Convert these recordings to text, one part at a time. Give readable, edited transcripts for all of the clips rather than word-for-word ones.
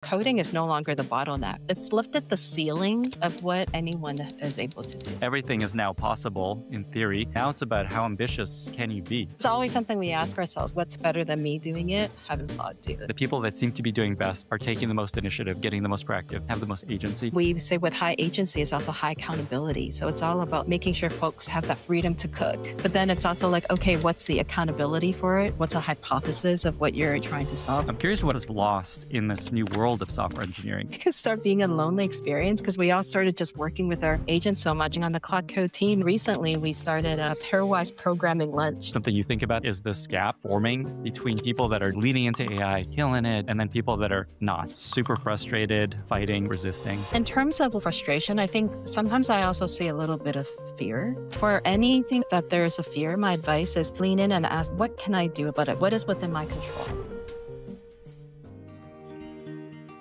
coding is no longer the bottleneck. It's lifted the ceiling of what anyone is able to do. Everything is now possible in theory. Now it's about how ambitious can you be? It's always something we ask ourselves, what's better than me doing it? Having Claude do The it. people that seem to be doing best are taking the most initiative, getting the most proactive, have the most agency. We say with high agency is also high accountability. So it's all about making sure folks have that freedom to cook. But then it's also like, okay, what's the accountability for it? What's a hypothesis of what you're trying to solve? I'm curious what is lost in this new world of software engineering. It could start being a lonely experience because we all started just working with our agents so much. And on the Claude Code team, recently we started a pairwise programming lunch. Something you think about is this gap forming between people that are leaning into AI, killing it, and then people that are not. Super frustrated, fighting, resisting. In terms of frustration, I think sometimes I also see a little bit of fear. For anything that there is a fear, my advice is lean in and ask, what can I do about it? What is within my control?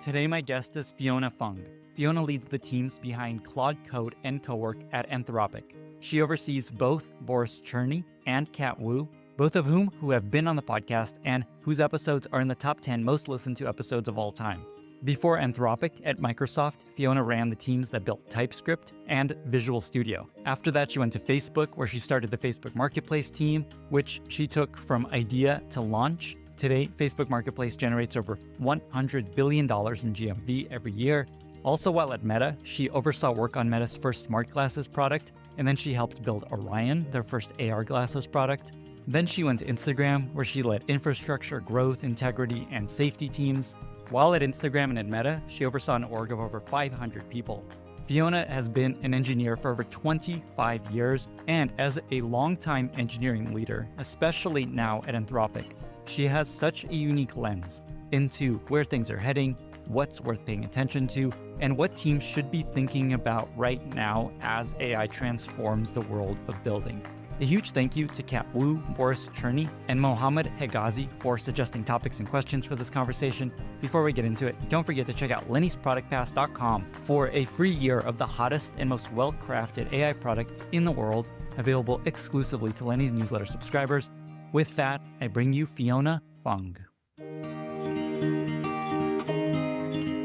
Today, my guest is Fiona Fung. Fiona leads the teams behind Claude Code and Cowork at Anthropic. She oversees both Boris Cherny and Kat Wu, both of whom have been on the podcast and whose episodes are in the top 10 most listened to episodes of all time. Before Anthropic at Microsoft, Fiona ran the teams that built TypeScript and Visual Studio. After that, she went to Facebook, where she started the Facebook Marketplace team, which she took from idea to launch. Today, Facebook Marketplace generates over $100 billion in GMV every year. Also, while at Meta, she oversaw work on Meta's first smart glasses product, and then she helped build Orion, their first AR glasses product. Then she went to Instagram, where she led infrastructure, growth, integrity, and safety teams. While at Instagram and at Meta, she oversaw an org of over 500 people. Fiona has been an engineer for over 25 years, and as a longtime engineering leader, especially now at Anthropic, she has such a unique lens into where things are heading, what's worth paying attention to, and what teams should be thinking about right now as AI transforms the world of building. A huge thank you to Kat Wu, Boris Cherny, and Mohammed Hegazi for suggesting topics and questions for this conversation. Before we get into it, don't forget to check out lennysproductpass.com for a free year of the hottest and most well-crafted AI products in the world, available exclusively to Lenny's newsletter subscribers. With that, I bring you Fiona Fung.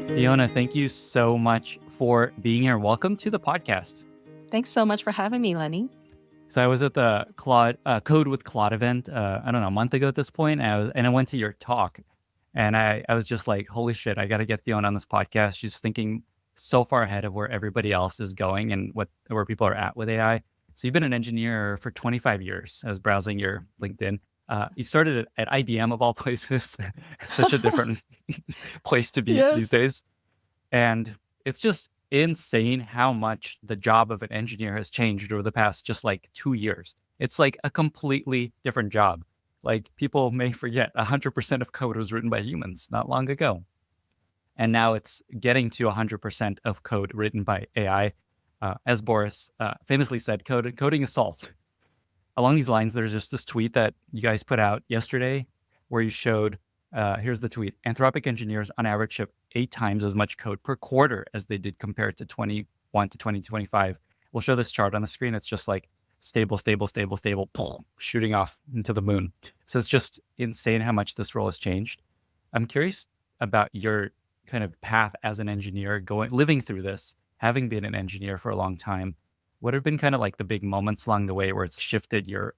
Fiona, thank you so much for being here. Welcome to the podcast. Thanks so much for having me, Lenny. So I was at the Code with Claude event, a month ago at this point, and I went to your talk, and I was just like, holy shit, I got to get Fiona on this podcast. She's thinking so far ahead of where everybody else is going and where people are at with AI. So you've been an engineer for 25 years. I was browsing your LinkedIn. You started at IBM of all places, such a different place to be these days. And it's just insane how much the job of an engineer has changed over the past just like 2 years. It's like a completely different job. Like people may forget 100% of code was written by humans not long ago. And now it's getting to 100% of code written by AI. As Boris famously said, coding is solved. Along these lines, there's just this tweet that you guys put out yesterday where you showed, here's the tweet, Anthropic engineers on average ship 8 times as much code per quarter as they did compared to 21 to 2025. We'll show this chart on the screen. It's just like stable, shooting off into the moon. So it's just insane how much this role has changed. I'm curious about your kind of path as an engineer, living through this, having been an engineer for a long time. What have been kind of like the big moments along the way where it's shifted your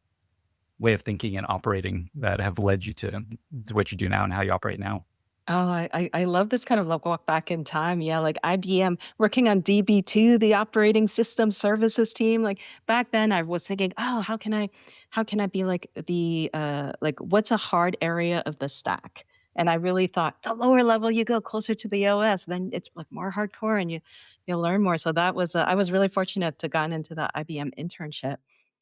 way of thinking and operating that have led you to what you do now and how you operate now? Oh, I love this kind of like walk back in time. Yeah, like IBM working on DB2, the operating system services team. Like back then I was thinking, oh, how can I be like like what's a hard area of the stack? And I really thought the lower level you go closer to the OS, then it's like more hardcore and you'll learn more. So that was I was really fortunate to gotten into the IBM internship.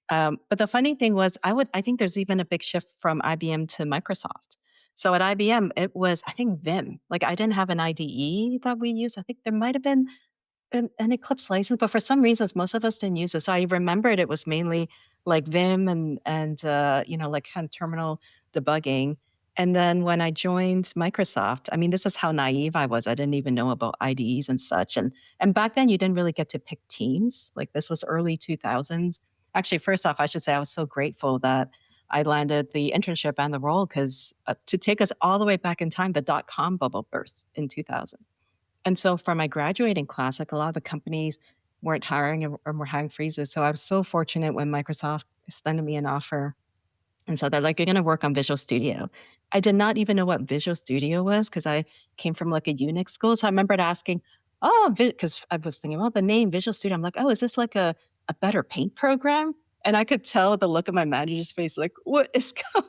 But the funny thing was, I think there's even a big shift from IBM to Microsoft. So at IBM, it was, I think, Vim. Like I didn't have an IDE that we used. I think there might have been an Eclipse license, but for some reasons, most of us didn't use it. So I remembered it was mainly like Vim and like kind of terminal debugging. And then when I joined Microsoft, I mean, this is how naive I was. I didn't even know about IDEs and such. And back then, you didn't really get to pick teams. Like this was early 2000s. Actually, first off, I should say I was so grateful that I landed the internship and the role because to take us all the way back in time, the dot-com bubble burst in 2000. And so for my graduating class, like a lot of the companies weren't hiring or were hiring freezes. So I was so fortunate when Microsoft extended me an offer. And so they're like, you're going to work on Visual Studio. I did not even know what Visual Studio was because I came from like a Unix school. So I remembered asking, oh, because I was thinking, well, the name Visual Studio. I'm like, oh, is this like a better paint program? And I could tell the look of my manager's face, like, what is going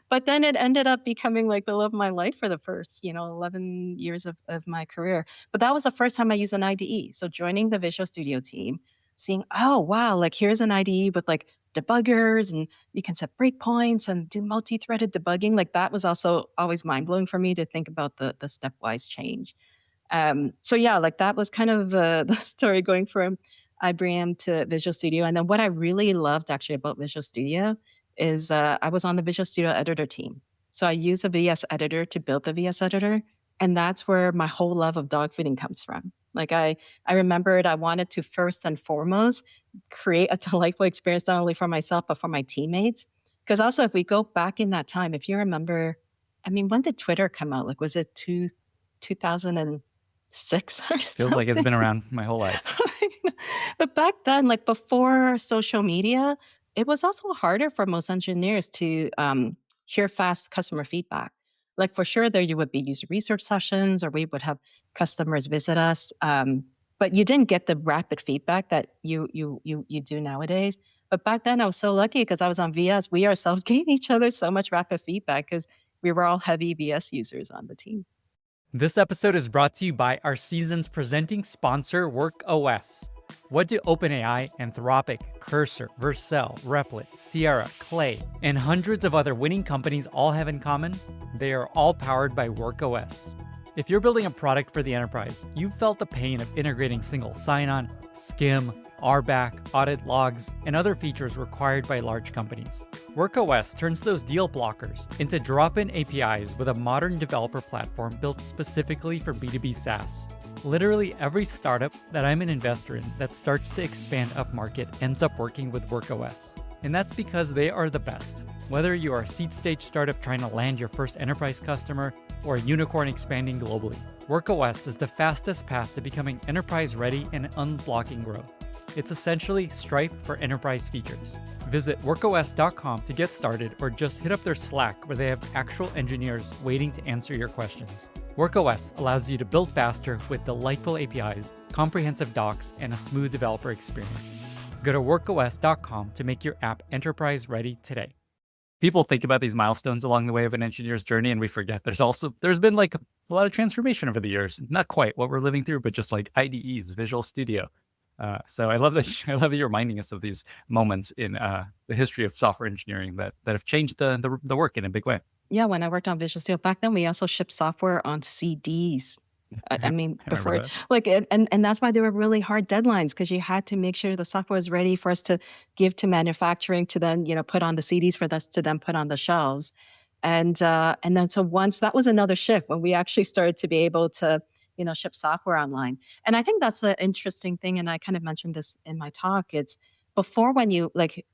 but then it ended up becoming like the love of my life for the first, 11 years of my career. But that was the first time I used an IDE. So joining the Visual Studio team, seeing, oh, wow, like here's an IDE with like debuggers and you can set breakpoints and do multi-threaded debugging. Like that was also always mind blowing for me to think about the stepwise change. So yeah, like that was kind of the story going from IBM to Visual Studio. And then what I really loved actually about Visual Studio is I was on the Visual Studio editor team. So I use a VS editor to build the VS editor. And that's where my whole love of dogfooding comes from. Like I remembered I wanted to first and foremost create a delightful experience, not only for myself, but for my teammates. Because also if we go back in that time, if you remember, I mean, when did Twitter come out? Like, was it 2006 or Feels like it's something? been around my whole life. But back then, like before social media, it was also harder for most engineers to hear fast customer feedback. Like for sure, there you would be user research sessions, or we would have customers visit us. But you didn't get the rapid feedback that you do nowadays. But back then, I was so lucky because I was on VS. We ourselves gave each other so much rapid feedback because we were all heavy VS users on the team. This episode is brought to you by our season's presenting sponsor, WorkOS. What do OpenAI, Anthropic, Cursor, Vercel, Replit, Sierra, Clay, and hundreds of other winning companies all have in common? They are all powered by WorkOS. If you're building a product for the enterprise, you've felt the pain of integrating single sign-on, SCIM, RBAC, audit logs, and other features required by large companies. WorkOS turns those deal blockers into drop-in APIs with a modern developer platform built specifically for B2B SaaS. Literally every startup that I'm an investor in that starts to expand upmarket ends up working with WorkOS. And that's because they are the best. Whether you are a seed stage startup trying to land your first enterprise customer or a unicorn expanding globally, WorkOS is the fastest path to becoming enterprise ready and unblocking growth. It's essentially Stripe for enterprise features. Visit workos.com to get started or just hit up their Slack where they have actual engineers waiting to answer your questions. WorkOS allows you to build faster with delightful APIs, comprehensive docs, and a smooth developer experience. Go to workos.com to make your app enterprise ready today. People think about these milestones along the way of an engineer's journey, and we forget there's been like a lot of transformation over the years. Not quite what we're living through, but just like IDEs, Visual Studio. So I love that I love that you're reminding us of these moments in the history of software engineering that have changed the work in a big way. Yeah, when I worked on Visual Studio back then, we also shipped software on CDs. I mean, I remember before that. like, and that's why they were really hard deadlines because you had to make sure the software was ready for us to give to manufacturing to then, put on the CDs for us to then put on the shelves. And then so once that was another shift when we actually started to be able to, ship software online. And I think that's an interesting thing. And I kind of mentioned this in my talk. It's before when you like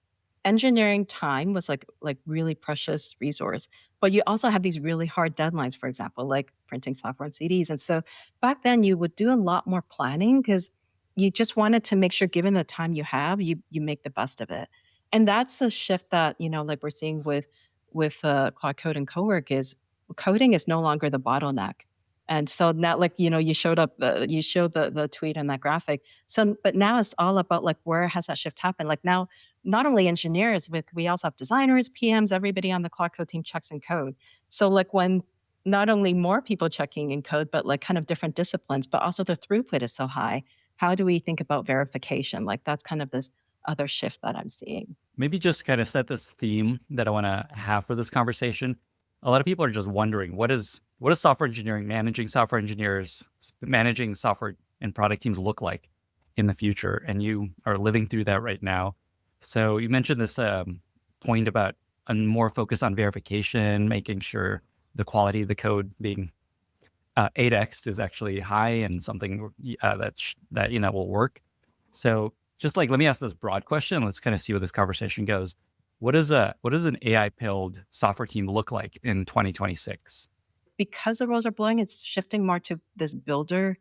engineering time was like really precious resource, but you also have these really hard deadlines, for example, like printing software on CDs. And so back then you would do a lot more planning because you just wanted to make sure given the time you have, you make the best of it. And that's a shift that, like we're seeing with Claude Code and Cowork is coding is no longer the bottleneck. And so now, like, you showed the tweet and that graphic. So, but now it's all about like where has that shift happened? Like now, not only engineers, we also have designers, PMs, everybody on the Claude Code team checks in code. So like when not only more people checking in code, but like kind of different disciplines, but also the throughput is so high. How do we think about verification? Like that's kind of this other shift that I'm seeing. Maybe just kind of set this theme that I want to have for this conversation. A lot of people are just wondering what is software engineering, managing software engineers, managing software and product teams look like in the future, and you are living through that right now. So you mentioned this point about a more focus on verification, making sure the quality of the code being 8x is actually high and something that will work. So just like let me ask this broad question. Let's kind of see where this conversation goes. What does an AI pilled software team look like in 2026? because the roles are blowing, it's shifting more to this builder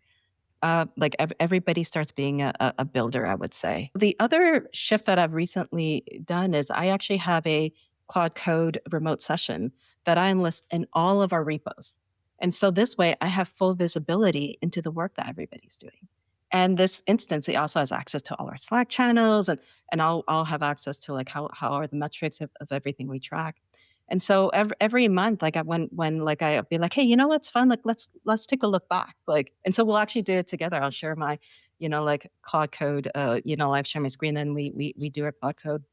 like everybody starts being a builder, I would say. The other shift that I've recently done is I actually have a Claude Code remote session that I enlist in all of our repos. And so this way I have full visibility into the work that everybody's doing. And this instance, it also has access to all our Slack channels and I'll have access to like how are the metrics of everything we track. And so every month, like when like I'll be like, hey, you know what's fun? Like let's take a look back. Like, and so we'll actually do it together. I'll share my, like Claude Code, I share my screen, then we do a Claude Code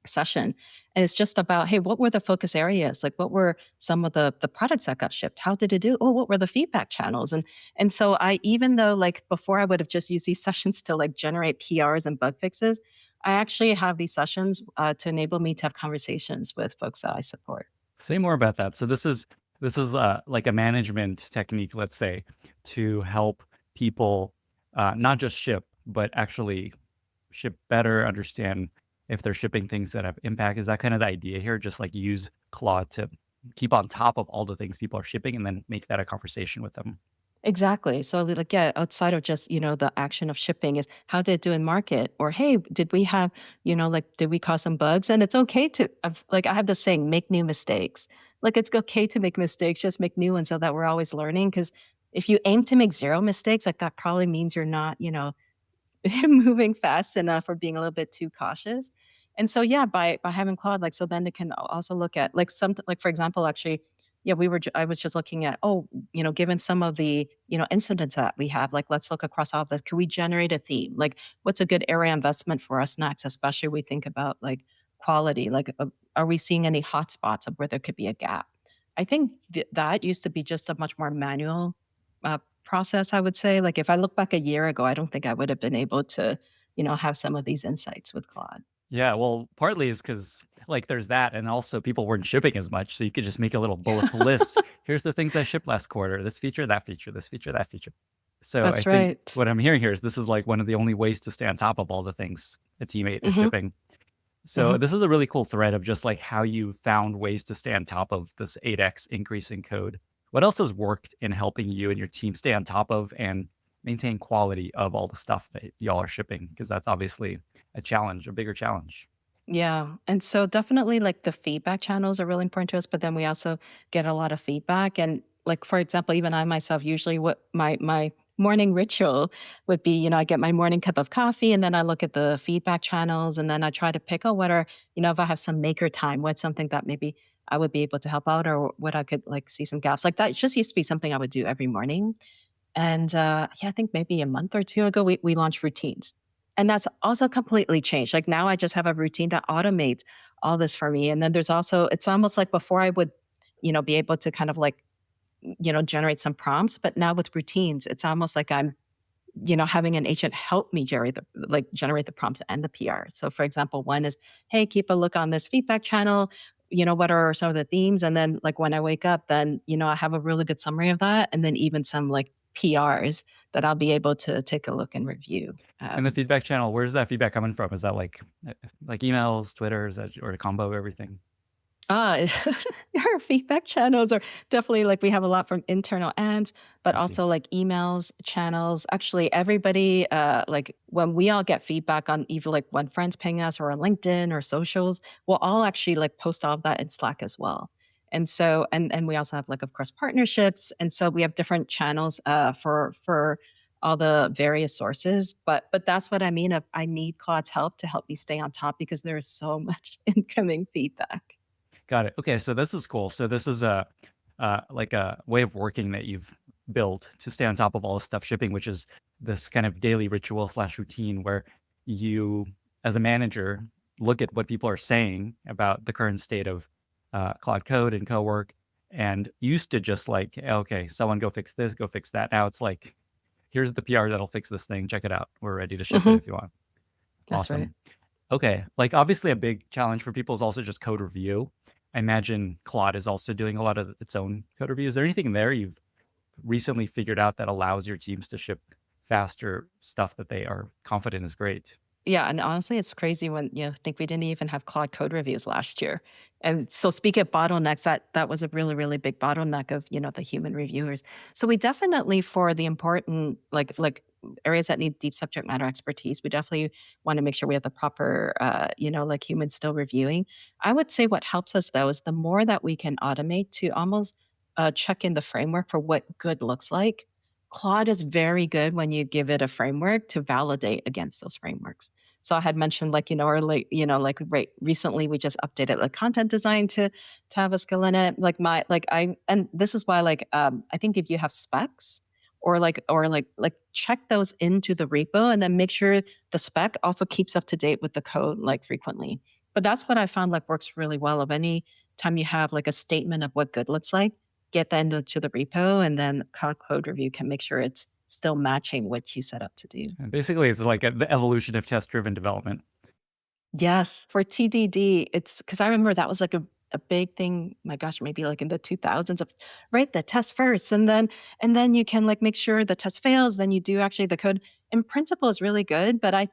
session. And it's just about, hey, what were the focus areas? Like what were some of the products that got shipped? How did it do? Oh, what were the feedback channels? And so I, even though like before I would have just used these sessions to like generate PRs and bug fixes, I actually have these sessions to enable me to have conversations with folks that I support. Say more about that. So this is like a management technique, let's say, to help people not just ship, but actually ship better, understand if they're shipping things that have impact. Is that kind of the idea here? Just like use Claude to keep on top of all the things people are shipping and then make that a conversation with them. Exactly. So like, yeah, outside of just, the action of shipping is how did it do in market? Or hey, did we have, like did we cause some bugs? And it's okay to like I have this saying, make new mistakes. Like it's okay to make mistakes, just make new ones so that we're always learning. Cause if you aim to make zero mistakes, like that probably means you're not, moving fast enough or being a little bit too cautious. And so, yeah, by having Claude, like, so then it can also look at like some, like for example, actually, yeah, I was just looking at, oh, given some of the, incidents that we have, like, let's look across all of this. Can we generate a theme? Like, what's a good area investment for us next? Especially we think about like quality, like, are we seeing any hotspots of where there could be a gap? I think that used to be just a much more manual process, I would say. Like, if I look back a year ago, I don't think I would have been able to, have some of these insights with Claude. Yeah, well, partly is because like there's that, and also people weren't shipping as much, so you could just make a little bullet list. Here's the things I shipped last quarter. This feature, that feature, this feature, that feature. So I That's think right. what I'm hearing here is this is like one of the only ways to stay on top of all the things a teammate is Mhm, shipping. So mhm. this is a really cool thread of just like how you found ways to stay on top of this 8x increase in code. What else has worked in helping you and your team stay on top of and maintain quality of all the stuff that y'all are shipping? Because that's obviously a challenge, a bigger challenge. Yeah, and so definitely, like, the feedback channels are really important to us, but then we also get a lot of feedback, and, like, for example, even I myself, usually what my morning ritual would be, I get my morning cup of coffee, and then I look at the feedback channels, and then I try to pick, oh, what are if I have some maker time, what's something that maybe I would be able to help out or what I could, like, see some gaps, like, that just used to be something I would do every morning. And, yeah, I think maybe a month or 2 ago, we launched routines, and that's also completely changed, like, now I just have a routine that automates all this for me, and then there's also it's almost like before I would, be able to kind of, like, generate some prompts, but now with routines, it's almost like I'm, having an agent help me generate the prompts and the PR. So, for example, one is, "Hey, keep a look on this feedback channel, what are some of the themes?" And then, like, when I wake up, then, I have a really good summary of that, and then even some, like, PRs that I'll be able to take a look and review. And the feedback channel, where's that feedback coming from? Is that like emails, Twitter, is that or a combo of everything? Ah, our feedback channels are definitely like we have a lot from internal ads, but I see. also like emails, channels. Actually, everybody, like when we all get feedback on either like when friends ping us or on LinkedIn or socials, we'll all actually like post all of that in Slack as well. And so, and we also have like, of course, partnerships. And so we have different channels for all the various sources. But that's what I mean. Of I need Claude's help to help me stay on top because there is so much incoming feedback. Got it. Okay, so this is cool. So this is a like a way of working that you've built to stay on top of all the stuff shipping, which is this kind of daily ritual slash routine where you, as a manager, look at what people are saying about the current state of Cloud Code and co-work, and used to just like, okay, someone go fix this, go fix that. Now it's like, here's the PR that'll fix this thing. Check it out. We're ready to ship it Mhm. if you want. That's right. Awesome. Okay. Like obviously a big challenge for people is also just code review. I imagine Claude is also doing a lot of its own code review. Is there anything there you've recently figured out that allows your teams to ship faster stuff that they are confident is great? Yeah, and honestly, it's crazy when you think we didn't even have Claude Code reviews last year. And so speaking of bottlenecks, that was a really, really big bottleneck of, the human reviewers. So we definitely for the important areas that need deep subject matter expertise, we definitely want to make sure we have the proper like humans still reviewing. I would say what helps us though is the more that we can automate to almost check in the framework for what good looks like. Claude is very good when you give it a framework to validate against those frameworks. So I had mentioned like recently we just updated like content design to have a skill in it. And this is why I think if you have specs or check those into the repo and then make sure the spec also keeps up to date with the code like frequently. But that's what I found like works really well of any time you have like a statement of what good looks like, get that into the repo, and then code review can make sure it's still matching what you set up to do. And basically, it's like the evolution of test-driven development. Yes, for TDD, it's because I remember that was like a big thing, my gosh, maybe like in the 2000s of write the test first and then you can like make sure the test fails, then you do actually the code. In principle is really good, but I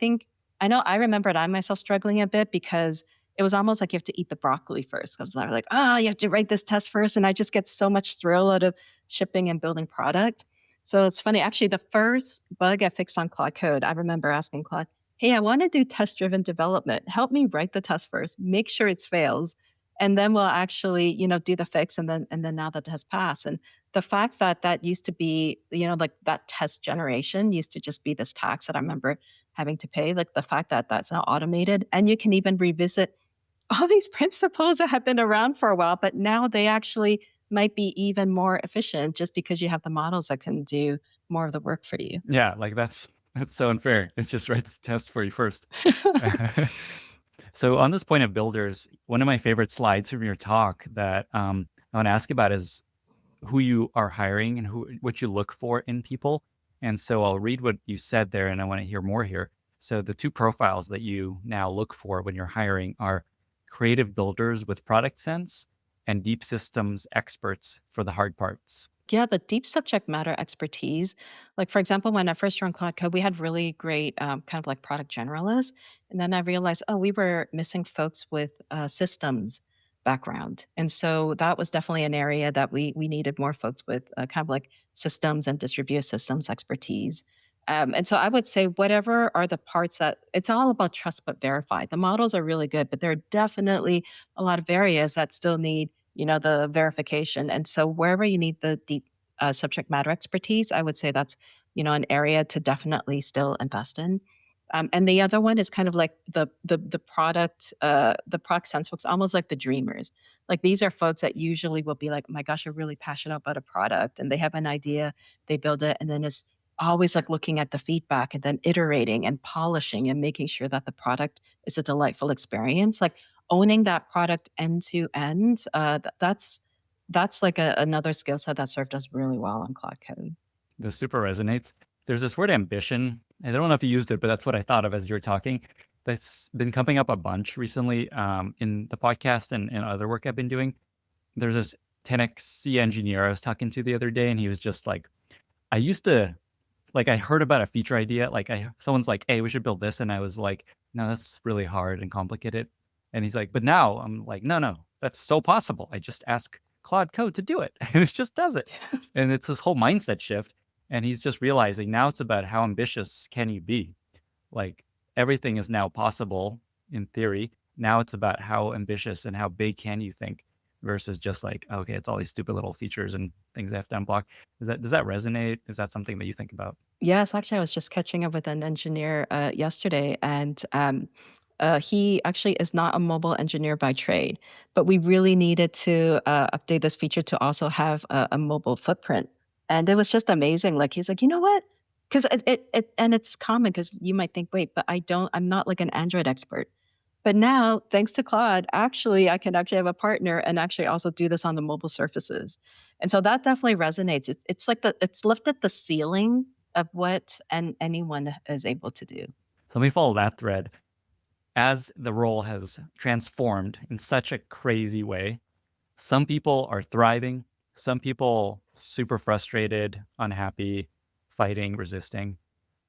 know I remembered I myself struggling a bit because it was almost like you have to eat the broccoli first. I was like, oh, you have to write this test first. And I just get so much thrill out of shipping and building product. So it's funny. Actually, the first bug I fixed on Claude Code, I remember asking Claude, hey, I want to do test driven development. Help me write the test first, make sure it fails, and then we'll actually, do the fix. And then now the test pass. And the fact that that used to be, like that test generation used to just be this tax that I remember having to pay. Like the fact that that's now automated, and you can even revisit all these principles that have been around for a while, but now they actually might be even more efficient just because you have the models that can do more of the work for you. Yeah, like that's so unfair. It's just writes the test for you first. So on this point of builders, one of my favorite slides from your talk that I want to ask about is who you are hiring and what you look for in people. And so I'll read what you said there, and I want to hear more here. So the two profiles that you now look for when you're hiring are creative builders with product sense and deep systems experts for the hard parts. Yeah, the deep subject matter expertise. Like, for example, when I first joined Cloud Code, we had really great kind of like product generalists. And then I realized, oh, we were missing folks with systems background. And so that was definitely an area that we needed more folks with kind of like systems and distributed systems expertise. And so I would say, whatever are the parts that it's all about trust but verify. The models are really good, but there are definitely a lot of areas that still need the verification. And so wherever you need the deep subject matter expertise, I would say that's, an area to definitely still invest in. And the other one is kind of like the product sense folks, almost like the dreamers. Like these are folks that usually will be like, "Oh my gosh, I'm really passionate about a product," and they have an idea, they build it, and then it's always like looking at the feedback and then iterating and polishing and making sure that the product is a delightful experience. Like owning that product end to end, that's like another skill set that served us really well on Cloud Code. This super resonates. There's this word ambition. I don't know if you used it, but that's what I thought of as you were talking. That's been coming up a bunch recently in the podcast and other work I've been doing. There's this 10x engineer I was talking to the other day, and he was just like, I used to like I heard about a feature idea, like someone's like, "Hey, we should build this," and I was like, "No, that's really hard and complicated." And he's like, "But now," I'm like, "No, no, that's so possible. I just ask Claude Code to do it, and it just does it." And it's this whole mindset shift, and he's just realizing now it's about how ambitious can you be. Like everything is now possible in theory. Now it's about how ambitious and how big can you think versus just like, okay, it's all these stupid little features and things I have to unblock. Does that resonate? Is that something that you think about? Yes, actually, I was just catching up with an engineer yesterday, and he actually is not a mobile engineer by trade, but we really needed to update this feature to also have a mobile footprint. And it was just amazing. Like he's like, you know what? Because and it's common because you might think, wait, but I'm not like an Android expert. But now, thanks to Claude, actually, I can actually have a partner and actually also do this on the mobile surfaces. And so that definitely resonates. It's like it's lifted the ceiling of what anyone is able to do. So let me follow that thread. As the role has transformed in such a crazy way, some people are thriving, some people super frustrated, unhappy, fighting, resisting.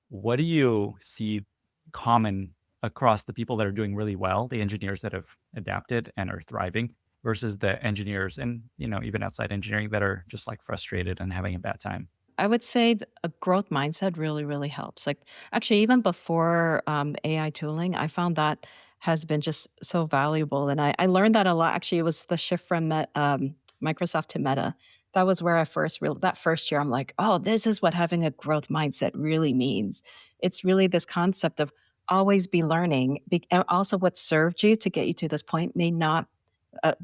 What do you see common across the people that are doing really well, the engineers that have adapted and are thriving, versus the engineers and, even outside engineering that are just like frustrated and having a bad time? I would say a growth mindset really, really helps. Like, actually, even before AI tooling, I found that has been just so valuable. And I learned that a lot. Actually, it was the shift from Microsoft to Meta. That was where I first real that first year, I'm like, oh, this is what having a growth mindset really means. It's really this concept of always be learning. And also, what served you to get you to this point may not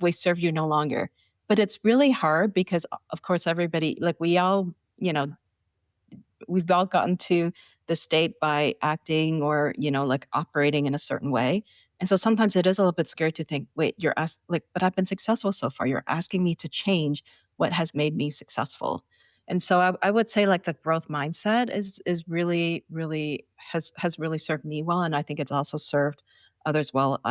will serve you no longer. But it's really hard because, of course, everybody, like we all, you know, we've all gotten to the state by acting or, like operating in a certain way. And so sometimes it is a little bit scary to think, wait, you're asked like, but I've been successful so far. You're asking me to change what has made me successful. And so I would say like the growth mindset is really, really has really served me well. And I think it's also served others well.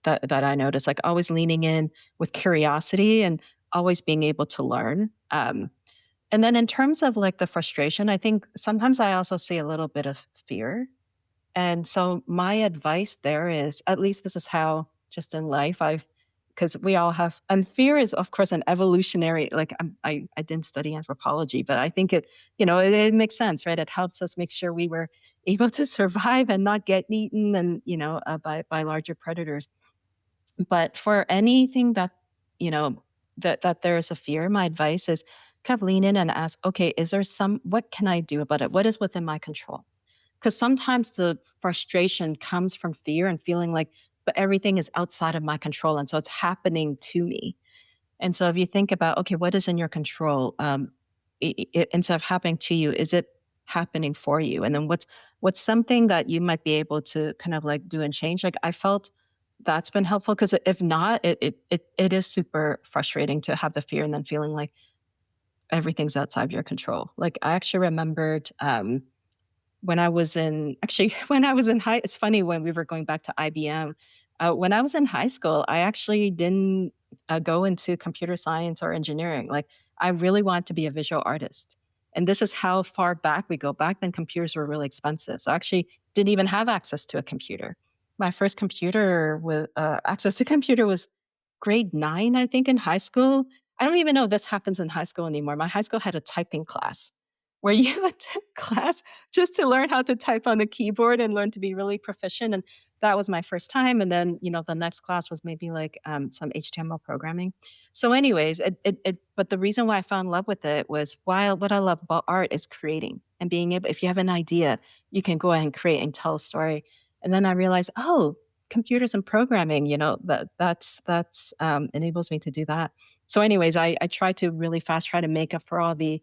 That I noticed, like always leaning in with curiosity and always being able to learn. And then in terms of like the frustration, I think sometimes I also see a little bit of fear. And so my advice there is, at least this is how just in life because we all have, and fear is of course an evolutionary, like I didn't study anthropology, but I think it makes sense, right? It helps us make sure we were able to survive and not get eaten and, by larger predators. But for anything that, that there's a fear, my advice is kind of lean in and ask, okay, is there what can I do about it? What is within my control? Because sometimes the frustration comes from fear and feeling like, but everything is outside of my control. And so it's happening to me. And so if you think about, okay, what is in your control? Instead of happening to you, is it happening for you? And then what's something that you might be able to kind of like do and change? Like I felt that's been helpful because if not, it is super frustrating to have the fear and then feeling like everything's outside your control. Like I actually remembered when I was in actually when I was in high it's funny when we were going back to IBM. When I was in high school, I actually didn't go into computer science or engineering. Like I really wanted to be a visual artist. And this is how far back we go. Back then computers were really expensive. So I actually didn't even have access to a computer. My first computer with access to computer was grade 9, I think, in high school. I don't even know if this happens in high school anymore. My high school had a typing class where you attend class just to learn how to type on the keyboard and learn to be really proficient. And that was my first time. And then, the next class was maybe like some HTML programming. So, anyways, but the reason why I fell in love with it was while what I love about art is creating and being able, if you have an idea, you can go ahead and create and tell a story. And then I realized, oh, computers and programming, that's enables me to do that. So, anyways, I try to really fast try to make up for all the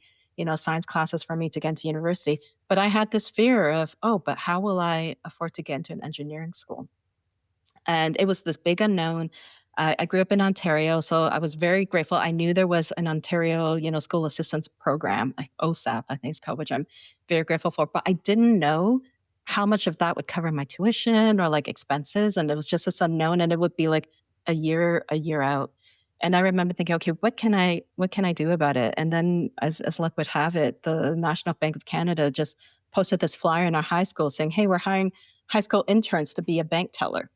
science classes for me to get into university. But I had this fear of, oh, but how will I afford to get into an engineering school? And it was this big unknown. I grew up in Ontario, so I was very grateful. I knew there was an Ontario, school assistance program, like OSAP, I think it's called, which I'm very grateful for. But I didn't know how much of that would cover my tuition or like expenses, and it was just this unknown, and it would be like a year out. And I remember thinking, okay, what can I do about it? And then, as luck would have it, the National Bank of Canada just posted this flyer in our high school saying, "Hey, we're hiring high school interns to be a bank teller."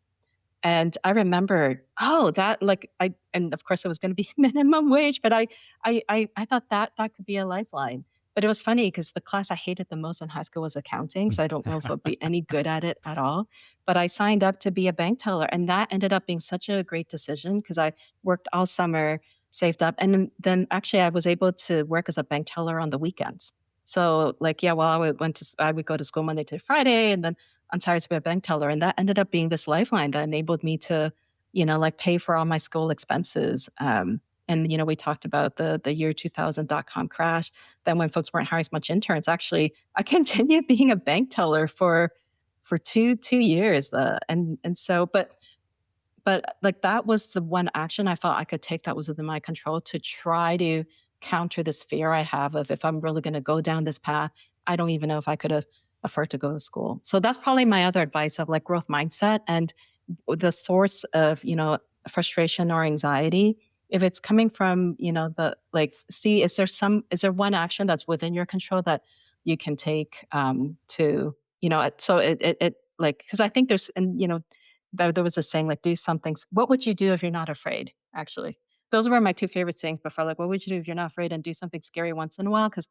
And I remembered, oh, that like I and of course it was gonna be minimum wage, but I thought that could be a lifeline. But it was funny because the class I hated the most in high school was accounting, so I don't know if I'd be any good at it at all. But I signed up to be a bank teller, and that ended up being such a great decision because I worked all summer, saved up, and then actually I was able to work as a bank teller on the weekends. So, like, yeah, while I would go to school Monday to Friday, and then on Saturdays to be a bank teller, and that ended up being this lifeline that enabled me to, like pay for all my school expenses. And we talked about the year 2000 .com crash. Then when folks weren't hiring as much interns, actually, I continued being a bank teller for two years. And so, but like that was the one action I felt I could take that was within my control to try to counter this fear I have of if I'm really going to go down this path, I don't even know if I could have afford to go to school. So that's probably my other advice of like growth mindset and the source of, frustration or anxiety. If it's coming from, the like, see, is there one action that's within your control that you can take to, so like, because I think there's, and there was a saying like, do something. What would you do if you're not afraid? Actually, those were my two favorite sayings before. Like, what would you do if you're not afraid, and do something scary once in a while? Because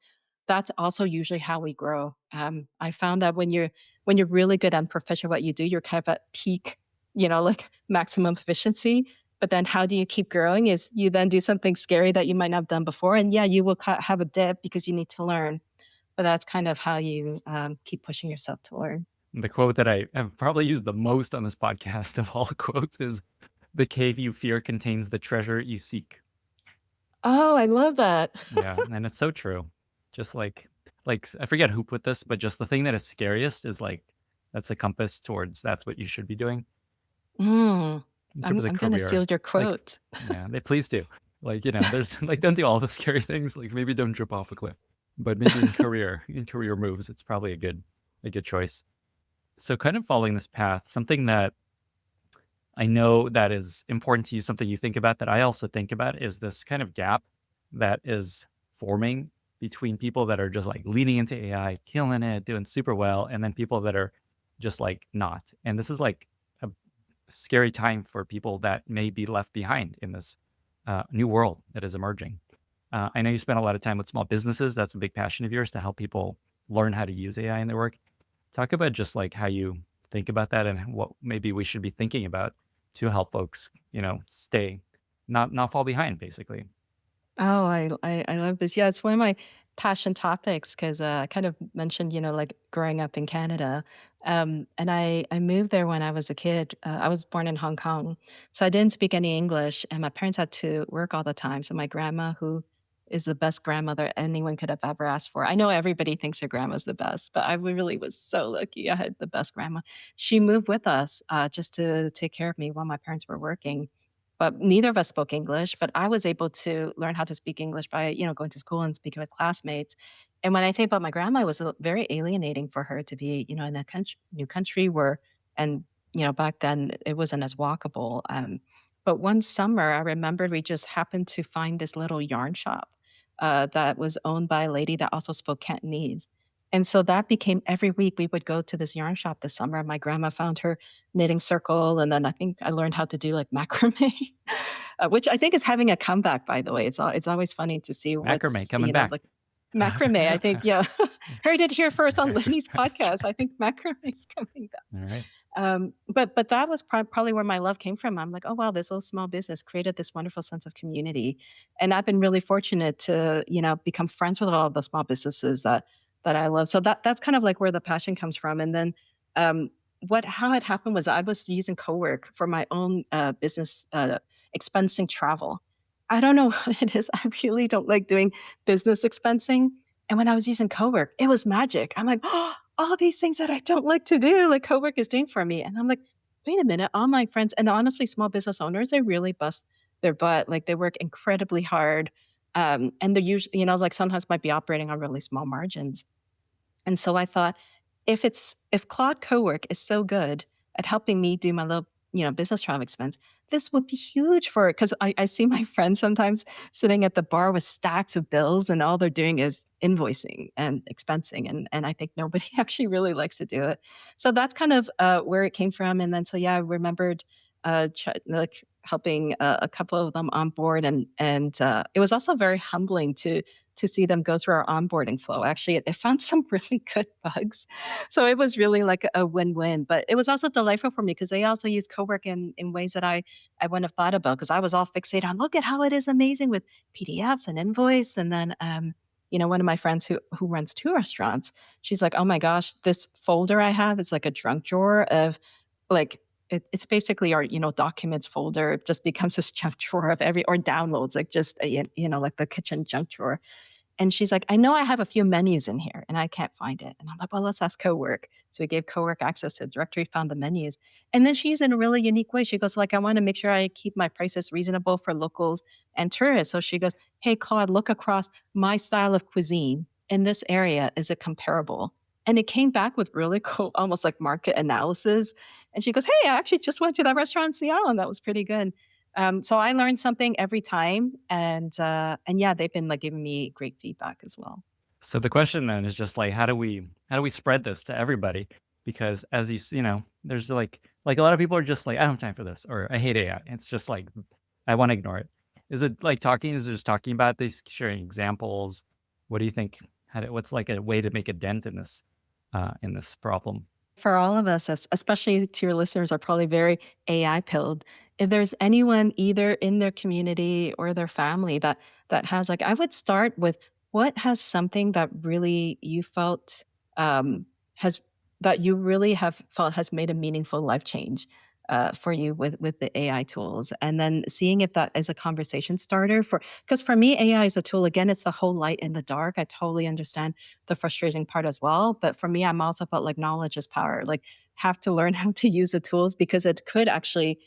that's also usually how we grow. I found that when you're really good and proficient at what you do, you're kind of at peak, like maximum efficiency. But then how do you keep growing is you then do something scary that you might not have done before. And yeah, you will have a dip because you need to learn. But that's kind of how you keep pushing yourself to learn. The quote that I have probably used the most on this podcast of all quotes is, "The cave you fear contains the treasure you seek." Oh, I love that. Yeah, and it's so true. Just like I forget who put this, but just the thing that is scariest is like that's a compass towards that's what you should be doing Mm, in I'm terms of I'm gonna career. steal your Like, quote. yeah, they please do. Like, there's like don't do all the scary things. Like maybe don't jump off a cliff, but maybe in career moves, it's probably a good choice. So kind of following this path, something that I know that is important to you, something you think about that I also think about is this kind of gap that is forming between people that are just like leaning into AI, killing it, doing super well, and then people that are just like not. And this is like a scary time for people that may be left behind in this new world that is emerging. I know you spend a lot of time with small businesses. That's a big passion of yours to help people learn how to use AI in their work. Talk about just like how you think about that and what maybe we should be thinking about to help folks, stay not fall behind basically. Oh, I love this. Yeah, it's one of my passion topics because I kind of mentioned, like growing up in Canada. And I moved there when I was a kid. I was born in Hong Kong. So I didn't speak any English, and my parents had to work all the time. So my grandma, who is the best grandmother anyone could have ever asked for. I know everybody thinks their grandma's the best, but I really was so lucky. I had the best grandma. She moved with us just to take care of me while my parents were working, but neither of us spoke English, but I was able to learn how to speak English by, going to school and speaking with classmates. And when I think about my grandma, it was very alienating for her to be, in a new country where, and, back then it wasn't as walkable. But one summer, I remembered we just happened to find this little yarn shop that was owned by a lady that also spoke Cantonese. And so that became every week we would go to this yarn shop this summer. My grandma found her knitting circle, and then I think I learned how to do like macrame, which I think is having a comeback. By the way, it's always funny to see Macrame what's coming back. like macrame. I think yeah, heard it here first on Lenny's That's podcast. I think macrame is coming back. all right. But that was probably where my love came from. I'm like, oh wow, this little small business created this wonderful sense of community, and I've been really fortunate to become friends with all of the small businesses that I love. So that's kind of like where the passion comes from. And then um, what how it happened was I was using Cowork for my own business expensing travel. I don't know what it is. I really don't like doing business expensing. And when I was using Cowork, it was magic. I'm like, oh, all these things that I don't like to do, like Cowork is doing for me. And I'm like, wait a minute, all my friends, and honestly, small business owners, they really bust their butt. Like they work incredibly hard. And they're usually, like sometimes might be operating on really small margins. And so I thought, if Claude Cowork is so good at helping me do my little, business travel expense, this would be huge for it. Because I see my friends sometimes sitting at the bar with stacks of bills, and all they're doing is invoicing and expensing. And I think nobody actually really likes to do it. So that's kind of where it came from. And then so yeah, I remembered like helping a couple of them on board, and it was also very humbling to see them go through our onboarding flow. Actually, it found some really good bugs. So it was really like a win-win. But it was also delightful for me because they also use Cowork in ways that I wouldn't have thought about because I was all fixated on look at how it is amazing with PDFs and invoice. And then one of my friends who runs two restaurants, she's like, oh my gosh, this folder I have is like a junk drawer of like it's basically our documents folder. It just becomes this junk drawer of every or downloads like just like the kitchen junk drawer. And she's like, I know I have a few menus in here and I can't find it. And I'm like, well, let's ask Cowork. So we gave Cowork access to the directory, found the menus. And then she used it in a really unique way. She goes, like, I want to make sure I keep my prices reasonable for locals and tourists. So she goes, hey, Claude, look across my style of cuisine in this area. Is it comparable? And it came back with really cool, almost like market analysis. And she goes, hey, I actually just went to that restaurant in Seattle and that was pretty good. So I learned something every time, and yeah, they've been like giving me great feedback as well. So the question then is just like how do we spread this to everybody? because as there's like a lot of people are just like, I don't have time for this, or I hate AI. It's just like I want to ignore it. Is it like talking? Is it just talking about this, sharing examples? What do you think? What's like a way to make a dent in this problem? For all of us, especially to your listeners are probably very AI pilled. If there's anyone either in their community or their family that has like I would start with what has something that really you felt has that you really have felt has made a meaningful life change for you with the AI tools, and then seeing if that is a conversation starter for because for me AI is a tool again. It's the whole light in the dark. I totally understand the frustrating part as well. But for me, I'm also felt like knowledge is power. Like have to learn how to use the tools because it could actually,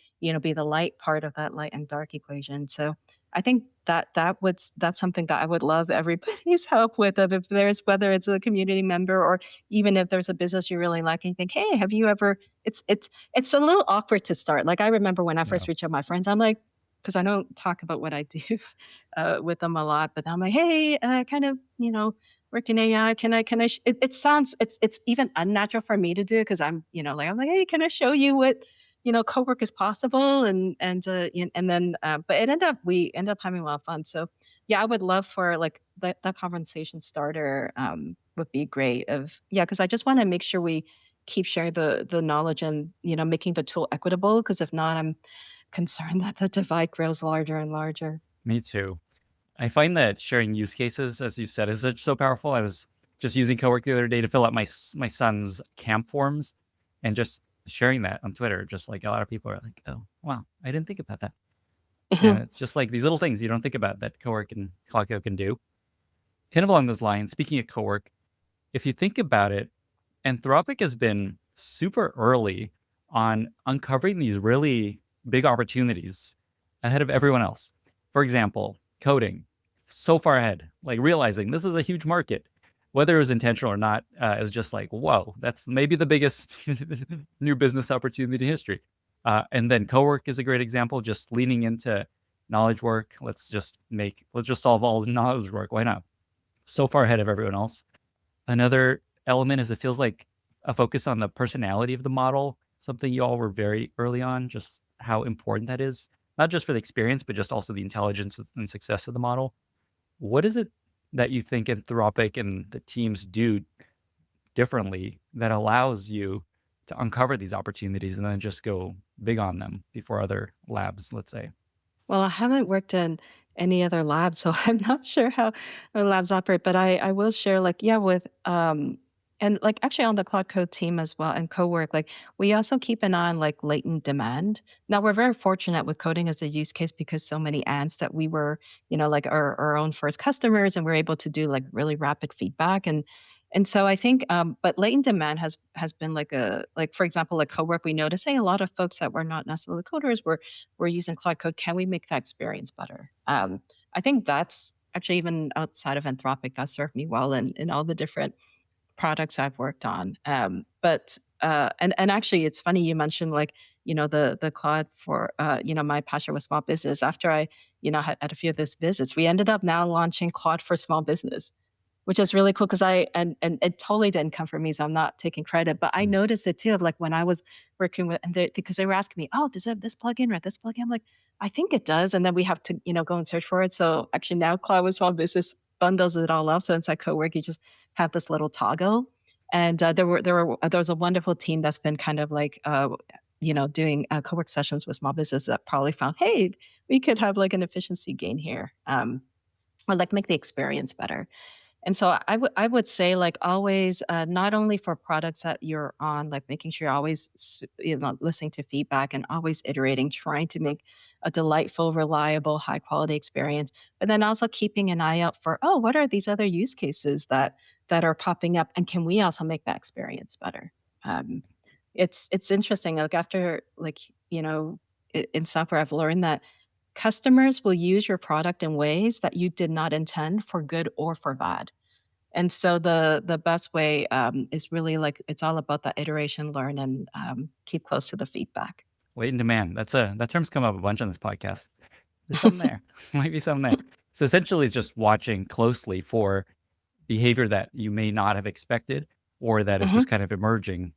be the light part of that light and dark equation. So I think that's something that I would love everybody's help with. Of if there's whether it's a community member or even if there's a business you really like, and you think, hey, have you ever? It's a little awkward to start. Like I remember when I Yeah, first reached out to my friends, I'm like, because I don't talk about what I do with them a lot, but I'm like, hey, kind of, work in AI. It sounds it's even unnatural for me to do because like I'm like, hey, can I show you what co-work is possible and then but we end up having a lot of fun. So yeah, I would love for like that conversation starter would be great of yeah because I just want to make sure we keep sharing the knowledge and making the tool equitable because if not I'm concerned that the divide grows larger and larger. me too. I find that sharing use cases, as you said, is so powerful. I was just using Cowork the other day to fill out my son's camp forms, and just sharing that on Twitter. Just like a lot of people are like, "Oh, wow, I didn't think about that." And Mhm. it's just like these little things you don't think about that Cowork and Cloud Code can do. Kind of along those lines, speaking of Cowork, if you think about it, Anthropic has been super early on uncovering these really big opportunities ahead of everyone else. For example, coding, so far ahead, like realizing this is a huge market. Whether it was intentional or not, it was just like, whoa, that's maybe the biggest new business opportunity in history. And then Cowork is a great example, just leaning into knowledge work. Let's just solve all the knowledge work. Why not? So far ahead of everyone else. Another element is it feels like a focus on the personality of the model, something you all were very early on, just how important that is, not just for the experience, but just also the intelligence and success of the model. What is it that you think Anthropic and the teams do differently that allows you to uncover these opportunities and then just go big on them before other labs, let's say? Well, I haven't worked in any other labs, so I'm not sure how our labs operate, but I will share like, yeah, with and like actually on the Cloud Code team as well and co-work, like we also keep an eye on like latent demand. Now we're very fortunate with coding as a use case because so many ants that we were, like our own first customers and we're able to do like really rapid feedback and so I think but latent demand has been like a like for example like co-work we noticed hey a lot of folks that were not necessarily coders were we're using Cloud Code. Can we make that experience better? I think that's actually even outside of Anthropic that served me well in all the different products I've worked on. And actually, it's funny you mentioned like the Claude for my passion with small business. After I had a few of these visits, we ended up now launching Claude for small business which is really cool because I and it totally didn't come from me, so I'm not taking credit, but I Mm. noticed it too of, like, when I was working with and because they were asking me, "Oh, does it have this plugin or this plugin?" I'm like, "I think it does," and then we have to, go and search for it, so actually now Cloud with Small Business bundles it all up, so inside Cowork, you just have this little toggle, and, there was a wonderful team that's been kind of like, doing, co-work sessions with small business that probably found, "Hey, we could have, like, an efficiency gain here," or, like, make the experience better. And so I would say like always, not only for products that you're on, like making sure you're always listening to feedback and always iterating, trying to make a delightful, reliable, high quality experience, but then also keeping an eye out for oh, what are these other use cases that are popping up, and can we also make that experience better? Um, it's interesting. Like after like in software, I've learned that customers will use your product in ways that you did not intend for good or for bad. And so the best way is really like it's all about that iteration, learn, and keep close to the feedback. Weight and demand. That term's come up a bunch on this podcast. There's something there. Might be something there. So essentially, it's just watching closely for behavior that you may not have expected or that is Mhm. just kind of emerging.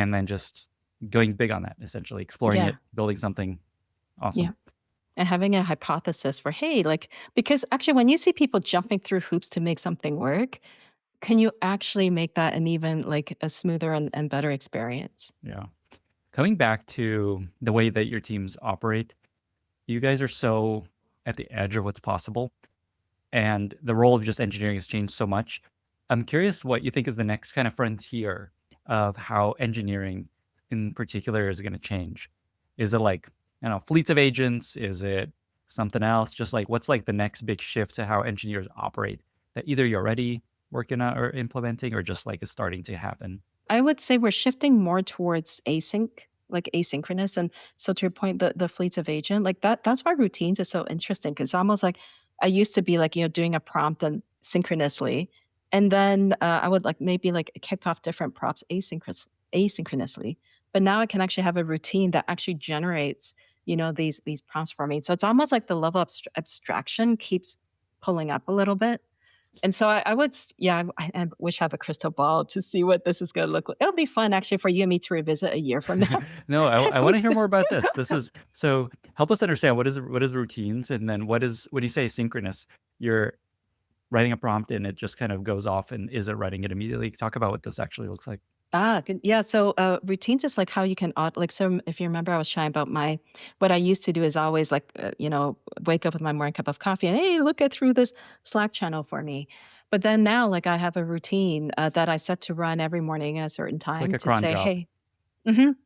and then just going big on that, essentially exploring Yeah. it, building something Yeah. awesome. And having a hypothesis for, hey, like, because actually, when you see people jumping through hoops to make something work, can you actually make that an even like a smoother and better experience? Yeah. Coming back to the way that your teams operate, you guys are so at the edge of what's possible, and the role of just engineering has changed so much. I'm curious what you think is the next kind of frontier of how engineering in particular is going to change. Is it like, I don't know, fleets of agents? Is it something else? Just like what's like the next big shift to how engineers operate that either you're already working on or implementing or just like is starting to happen? I would say we're shifting more towards like asynchronous. And so to your point, the fleets of agent, like that's why routines is so interesting. Cause almost like I used to be like, doing a prompt and synchronously. And then I would like maybe like kick off different prompts asynchronously. But now I can actually have a routine that actually generates, these prompts for me. So it's almost like the level of abstraction keeps pulling up a little bit. And so I would, yeah, I wish I have a crystal ball to see what this is going to look like. It'll be fun actually for you and me to revisit a year from now. No, I We want to hear s- more about this. This is so help us understand what is routines, and then what is when you say synchronous, you're writing a prompt and it just kind of goes off and is it writing it immediately? Talk about what this actually looks like. Good. Yeah. So routines is like how you can like. So if you remember, I was sharing about what I used to do is always like wake up with my morning cup of coffee and hey, look at through this Slack channel for me. But then now, like I have a routine that I set to run every morning at a certain It's like time a to cron say, job. hey,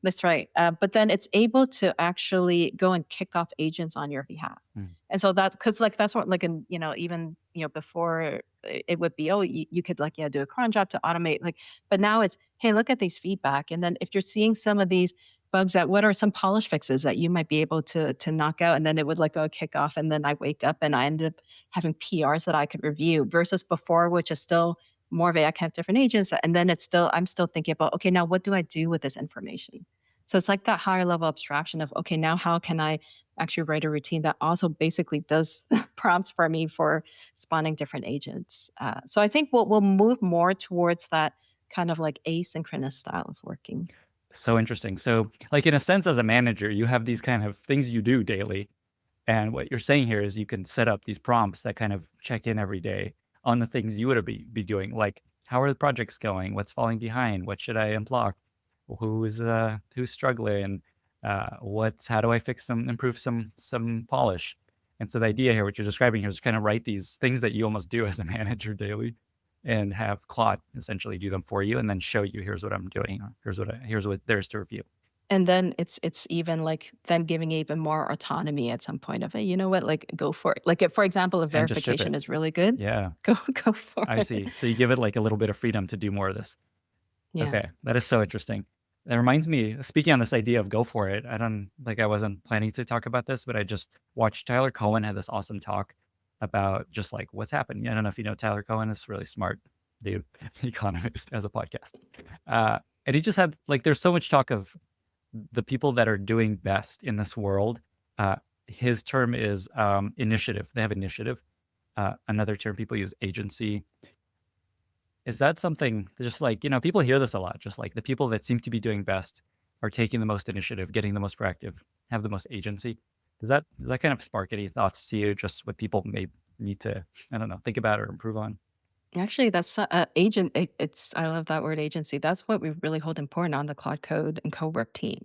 that's right. But then it's able to actually go and kick off agents on your behalf. Mm. And so that's because like that's what like in even before it would be, oh, you could like do a cron job to automate like, but now it's, hey, look at these feedback, and then if you're seeing some of these bugs, that what are some polish fixes that you might be able to knock out, and then it would like go kick off, and then I wake up and I end up having PRs that I could review versus before, which is still more of a I can have different agents, and then it's still I'm still thinking about, okay, now what do I do with this information? So it's like that higher level abstraction of, okay, now how can I actually write a routine that also basically does prompts for me for spawning different agents. So I think we'll move more towards that kind of like asynchronous style of working. So interesting. So, like in a sense, as a manager, you have these kind of things you do daily. And what you're saying here is you can set up these prompts that kind of check in every day on the things you would be doing, like how are the projects going? What's falling behind? What should I unblock? Who's struggling? What's how do I fix some improve some polish? And so the idea here, what you're describing here, is kind of write these things that you almost do as a manager daily, and have Claude essentially do them for you, and then show you here's what I'm doing. Or here's what there's to review And then it's even like then giving even more autonomy at some point of, hey, you know what, like go for it. Like if, for example, if and just ship verification it. is really good, Yeah, go for I it. see. So you give it like a little bit of freedom to do more of this. Yeah. Okay, that is so interesting. That reminds me, speaking on this idea of go for it, I don't like I wasn't planning to talk about this, but I just watched Tyler Cohen had this awesome talk about just like what's happening. I don't know if you know Tyler Cohen is really smart dude, economist as a podcast. And he just had like there's so much talk of the people that are doing best in this world. Uh, his term is initiative. They have initiative. Another term people use agency. Is that something just like, people hear this a lot, just like the people that seem to be doing best are taking the most initiative, getting the most proactive, have the most agency. Does that kind of spark any thoughts to you, just what people may need to, I don't know, think about or improve on? Actually, that's agent. It's I love that word agency. That's what we really hold important on the Claude Code and co-work team.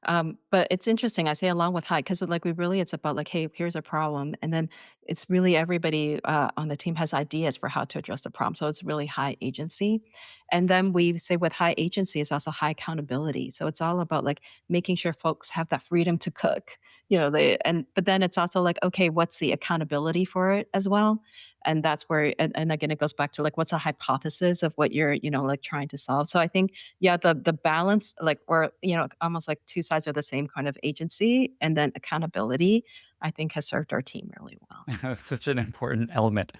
But it's interesting. I say along with high because like we really it's about like, hey, here's a problem, and then it's really everybody on the team has ideas for how to address the problem. So it's really high agency, and then we say with high agency is also high accountability. So it's all about like making sure folks have that freedom to cook. But then it's also like, okay, what's the accountability for it as well? And that's where and again it goes back to like what's a hypothesis of what you're like trying to solve. So I think yeah, the balance, like, or almost like two sides of the same kind of agency and then accountability, I think has served our team really well. It's such an important element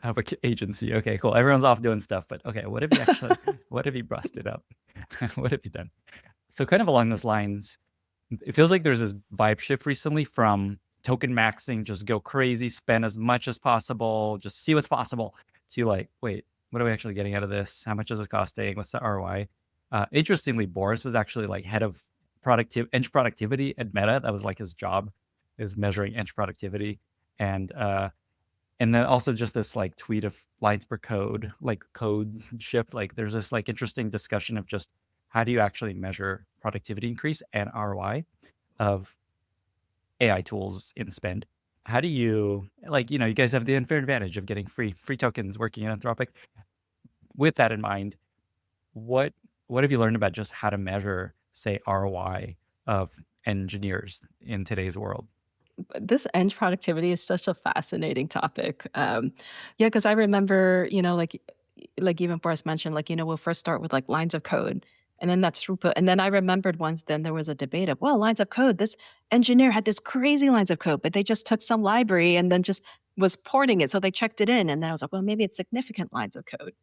of a agency. Okay, cool. Everyone's off doing stuff, but okay, what have you busted up? What have you done? So kind of along those lines, it feels like there's this vibe shift recently from token maxing, just go crazy, spend as much as possible, just see what's possible, to like, wait, what are we actually getting out of this? How much is it costing? What's the ROI? Interestingly, Boris was actually like head of Edge productivity at Meta. That was like his job, is measuring Edge productivity. And and then also just this like tweet of lines per code, like code shift. Like there's this like interesting discussion of just how do you actually measure productivity increase and ROI of AI tools in spend. How do you like, you guys have the unfair advantage of getting free tokens working in Anthropic. With that in mind, what what have you learned about just how to measure, say, ROI of engineers in today's world? This end productivity is such a fascinating topic. Yeah, because I remember, like even Boris mentioned, like, we'll first start with like lines of code and then that's throughput. And then I remembered once then there was a debate of, well, lines of code, this engineer had this crazy lines of code, but they just took some library and then just was porting it. So they checked it in. And then I was like, well, maybe it's significant lines of code.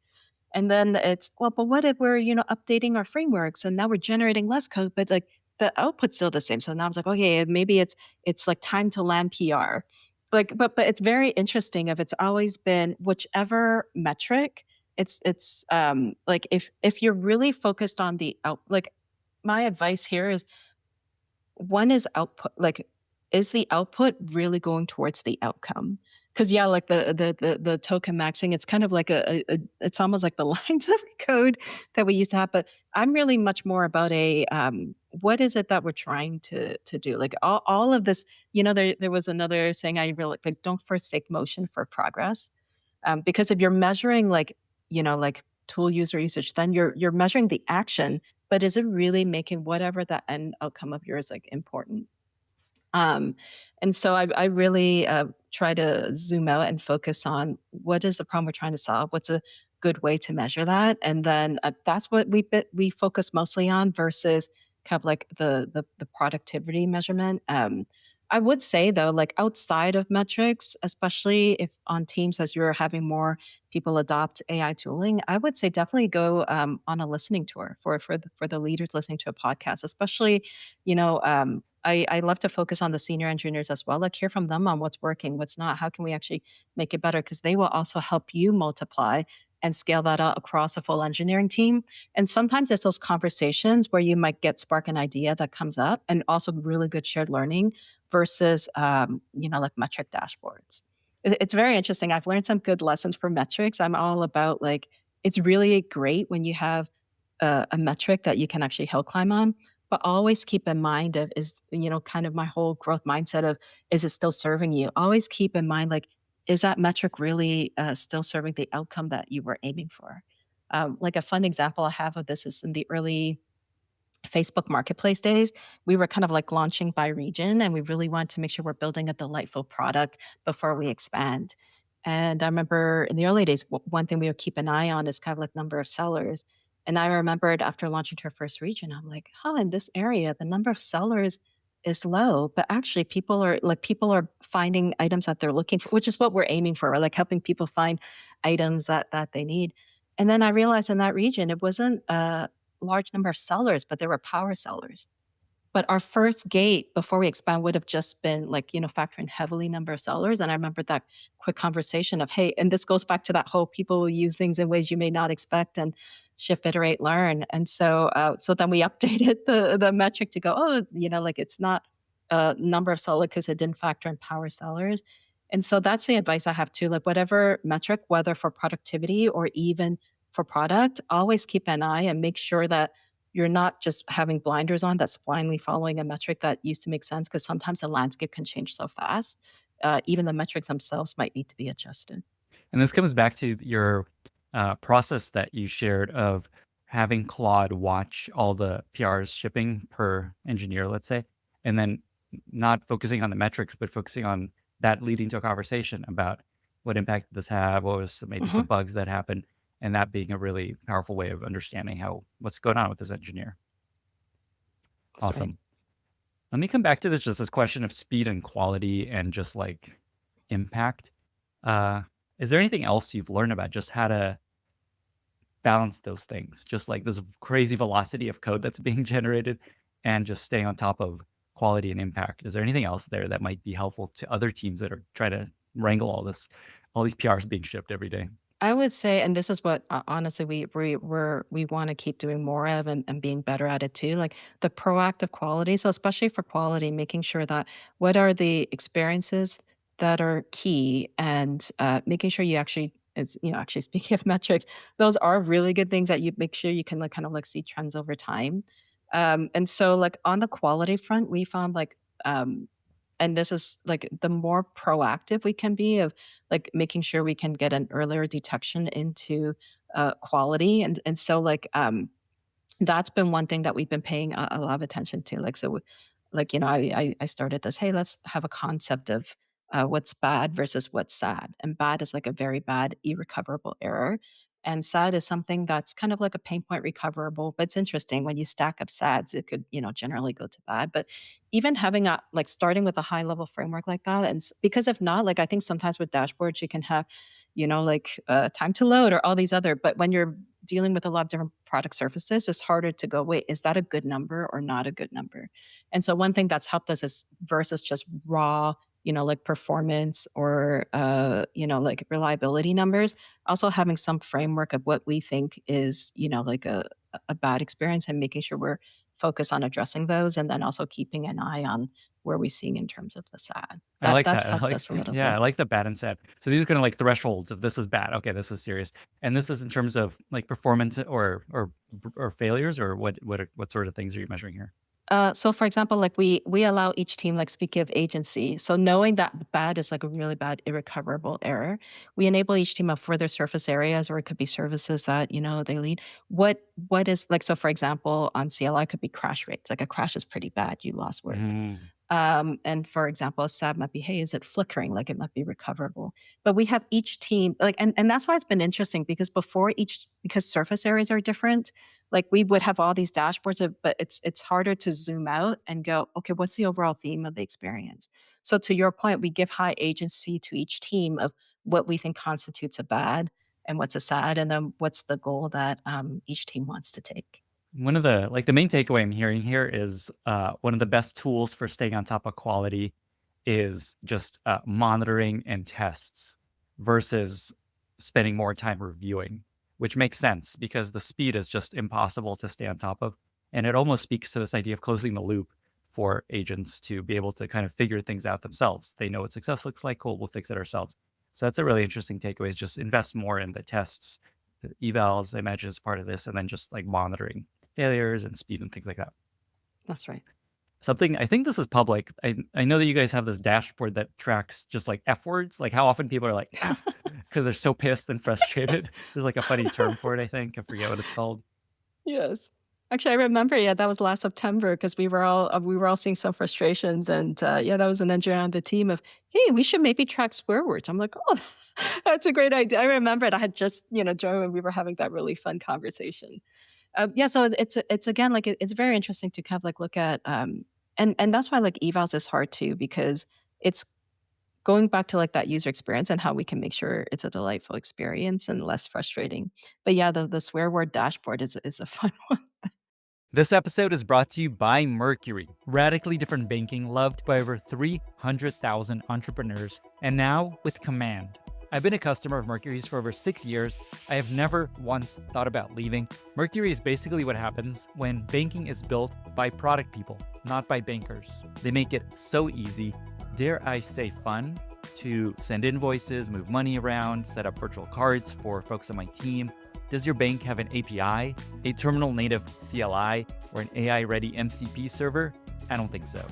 And then it's, well, but what if we're, updating our frameworks and now we're generating less code, but like the output's still the same. So now I was like, okay, maybe it's like time to land PR. Like, but it's very interesting if it's always been whichever metric, it's like if you're really focused on the out, like my advice here is one is output, like, is the output really going towards the outcome? Because yeah, like the token maxing, it's kind of like it's almost like the lines of code that we used to have, but I'm really much more about what is it that we're trying to do? Like all of this, there was another saying I really like, don't forsake motion for progress. Because if you're measuring like, like tool user usage, then you're measuring the action, but is it really making whatever the end outcome of yours like important? Um, and so I really try to zoom out and focus on what is the problem we're trying to solve. What's a good way to measure that? And then that's what we focus mostly on versus kind of like the productivity measurement. I would say though, like outside of metrics, especially if on teams as you're having more people adopt AI tooling, I would say definitely go on a listening tour for the leaders listening to a podcast, especially I love to focus on the senior engineers as well, like hear from them on what's working, what's not, how can we actually make it better? Because they will also help you multiply and scale that out across a full engineering team. And sometimes it's those conversations where you might get spark an idea that comes up and also really good shared learning versus like metric dashboards. It's very interesting. I've learned some good lessons for metrics. I'm all about like it's really great when you have a metric that you can actually hill climb on, but always keep in mind of is, kind of my whole growth mindset of, is it still serving you? Always keep in mind, like, is that metric really still serving the outcome that you were aiming for? Like a fun example I have of this is in the early Facebook Marketplace days, we were kind of like launching by region, and we really wanted to make sure we're building a delightful product before we expand. And I remember in the early days, one thing we would keep an eye on is kind of like number of sellers. And I remembered after launching to our first region, I'm like, oh, in this area, the number of sellers is low, but actually people are finding items that they're looking for, which is what we're aiming for, like helping people find items that they need. And then I realized in that region, it wasn't large number of sellers, but there were power sellers. But our first gate before we expand would have just been like, factoring heavily number of sellers. And I remember that quick conversation of, hey, and this goes back to that whole people will use things in ways you may not expect and shift, iterate, learn. And so then we updated the metric to go, oh, like it's not a number of sellers because it didn't factor in power sellers. And so that's the advice I have too. Like whatever metric, whether for productivity or even for product, always keep an eye and make sure that you're not just having blinders on that's blindly following a metric that used to make sense because sometimes the landscape can change so fast. Even the metrics themselves might need to be adjusted. And this comes back to your process that you shared of having Claude watch all the PRs shipping per engineer, let's say, and then not focusing on the metrics, but focusing on that leading to a conversation about what impact did this have, what was maybe some Mhm. bugs that happened, and that being a really powerful way of understanding how what's going on with this engineer. That's right. Awesome. Let me come back to this question of speed and quality and just like impact. Uh, is there anything else you've learned about just how to balance those things? Just like this crazy velocity of code that's being generated and just staying on top of quality and impact. Is there anything else there that might be helpful to other teams that are trying to wrangle all these PRs being shipped every day? I would say, and this is what honestly we want to keep doing more of and being better at it too, like the proactive quality. So especially for quality, making sure that what are the experiences that are key, and making sure you actually, is actually speaking of metrics, those are really good things that you make sure you can like kind of like see trends over time. And so like on the quality front, we found like and this is like the more proactive we can be of like making sure we can get an earlier detection into quality, and so like that's been one thing that we've been paying a lot of attention to. Like, so, like, I started this, hey, let's have a concept of what's bad versus what's sad. And bad is like a very bad, irrecoverable error. And sad is something that's kind of like a pain point recoverable. But it's interesting when you stack up sads, it could, generally go to bad. But even having a, like, starting with a high level framework like that, and because if not, like, I think sometimes with dashboards, you can have, like time to load or all these other, but when you're dealing with a lot of different product surfaces, it's harder to go, wait, is that a good number or not a good number? And so one thing that's helped us is versus just raw, like performance or like reliability numbers, also having some framework of what we think is, like a bad experience, and making sure we're focused on addressing those, and then also keeping an eye on where we're seeing in terms of the sad. I like That's that. I helped like us a little yeah, bit. I like the bad and sad. So these are kind of like thresholds of this is bad. Okay, this is serious. And this is in terms of like performance or failures or what sort of things are you measuring here? So for example, like we allow each team, like speaking of agency, so knowing that bad is like a really bad irrecoverable error, we enable each team of further surface areas, or it could be services that they lead. What is like, so for example, on CLI could be crash rates. Like a crash is pretty bad, you lost work. Mm. And for example, a SAB might be, hey, is it flickering? Like it might be recoverable. But we have each team, like, and that's why it's been interesting, because because surface areas are different, like we would have all these dashboards, but it's harder to zoom out and go, okay, what's the overall theme of the experience? So to your point, we give high agency to each team of what we think constitutes a bad and what's a sad, and then what's the goal that each team wants to take. One of the main takeaway I'm hearing here is one of the best tools for staying on top of quality is just monitoring and tests versus spending more time reviewing, which makes sense because the speed is just impossible to stay on top of. And it almost speaks to this idea of closing the loop for agents to be able to kind of figure things out themselves. They know what success looks like. Cool, we'll fix it ourselves. So that's a really interesting takeaway is just invest more in the tests, the evals, I imagine is part of this, and then just like monitoring failures and speed and things like that. That's right. Something I think this is public. I know that you guys have this dashboard that tracks just like F words, like how often people are like F because they're so pissed and frustrated. There's like a funny term for it, I think. I forget what it's called. Yes. Actually, I remember, yeah, that was last September because we were all seeing some frustrations, and yeah, that was an engineer on the team of, hey, we should maybe track swear words. I'm like, oh, that's a great idea. I remember it. I had just joined when we were having that really fun conversation. Yeah, so it's again like it's very interesting to kind of like look at, and that's why like evals is hard too, because it's going back to like that user experience and how we can make sure it's a delightful experience and less frustrating. But yeah, the swear word dashboard is a fun one. This episode is brought to you by Mercury, radically different banking loved by over 300,000 entrepreneurs, and now with Command. I've been a customer of Mercury's for over 6 years. I have never once thought about leaving. Mercury is basically what happens when banking is built by product people, not by bankers. They make it so easy, dare I say fun, to send invoices, move money around, set up virtual cards for folks on my team. Does your bank have an API, a terminal native CLI, or an AI ready MCP server? I don't think so.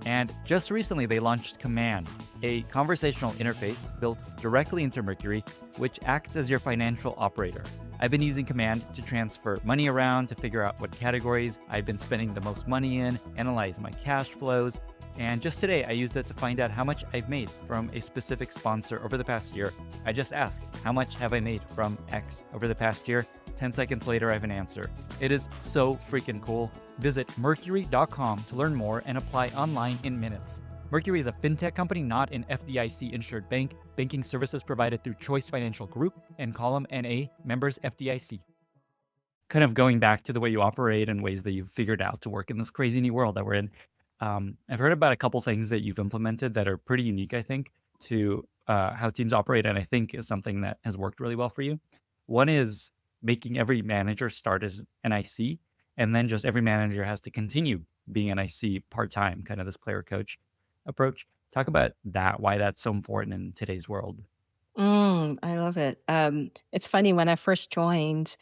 And just recently, they launched Command, a conversational interface built directly into Mercury, which acts as your financial operator. I've been using Command to transfer money around, to figure out what categories I've been spending the most money in, analyze my cash flows, and just today, I used it to find out how much I've made from a specific sponsor over the past year. I just asked, how much have I made from X over the past year? 10 seconds later, I have an answer. It is so freaking cool. Visit mercury.com to learn more and apply online in minutes. Mercury is a fintech company, not an FDIC insured bank. Banking services provided through Choice Financial Group and Column NA, members FDIC. Kind of going back to the way you operate and ways that you've figured out to work in this crazy new world that we're in. I've heard about a couple things that you've implemented that are pretty unique, I think, to how teams operate, and I think is something that has worked really well for you. One is making every manager start as an IC, and then just every manager has to continue being an IC part time, kind of this player coach approach. Talk about that, why that's so important in today's world. I love it. It's funny when I first joined,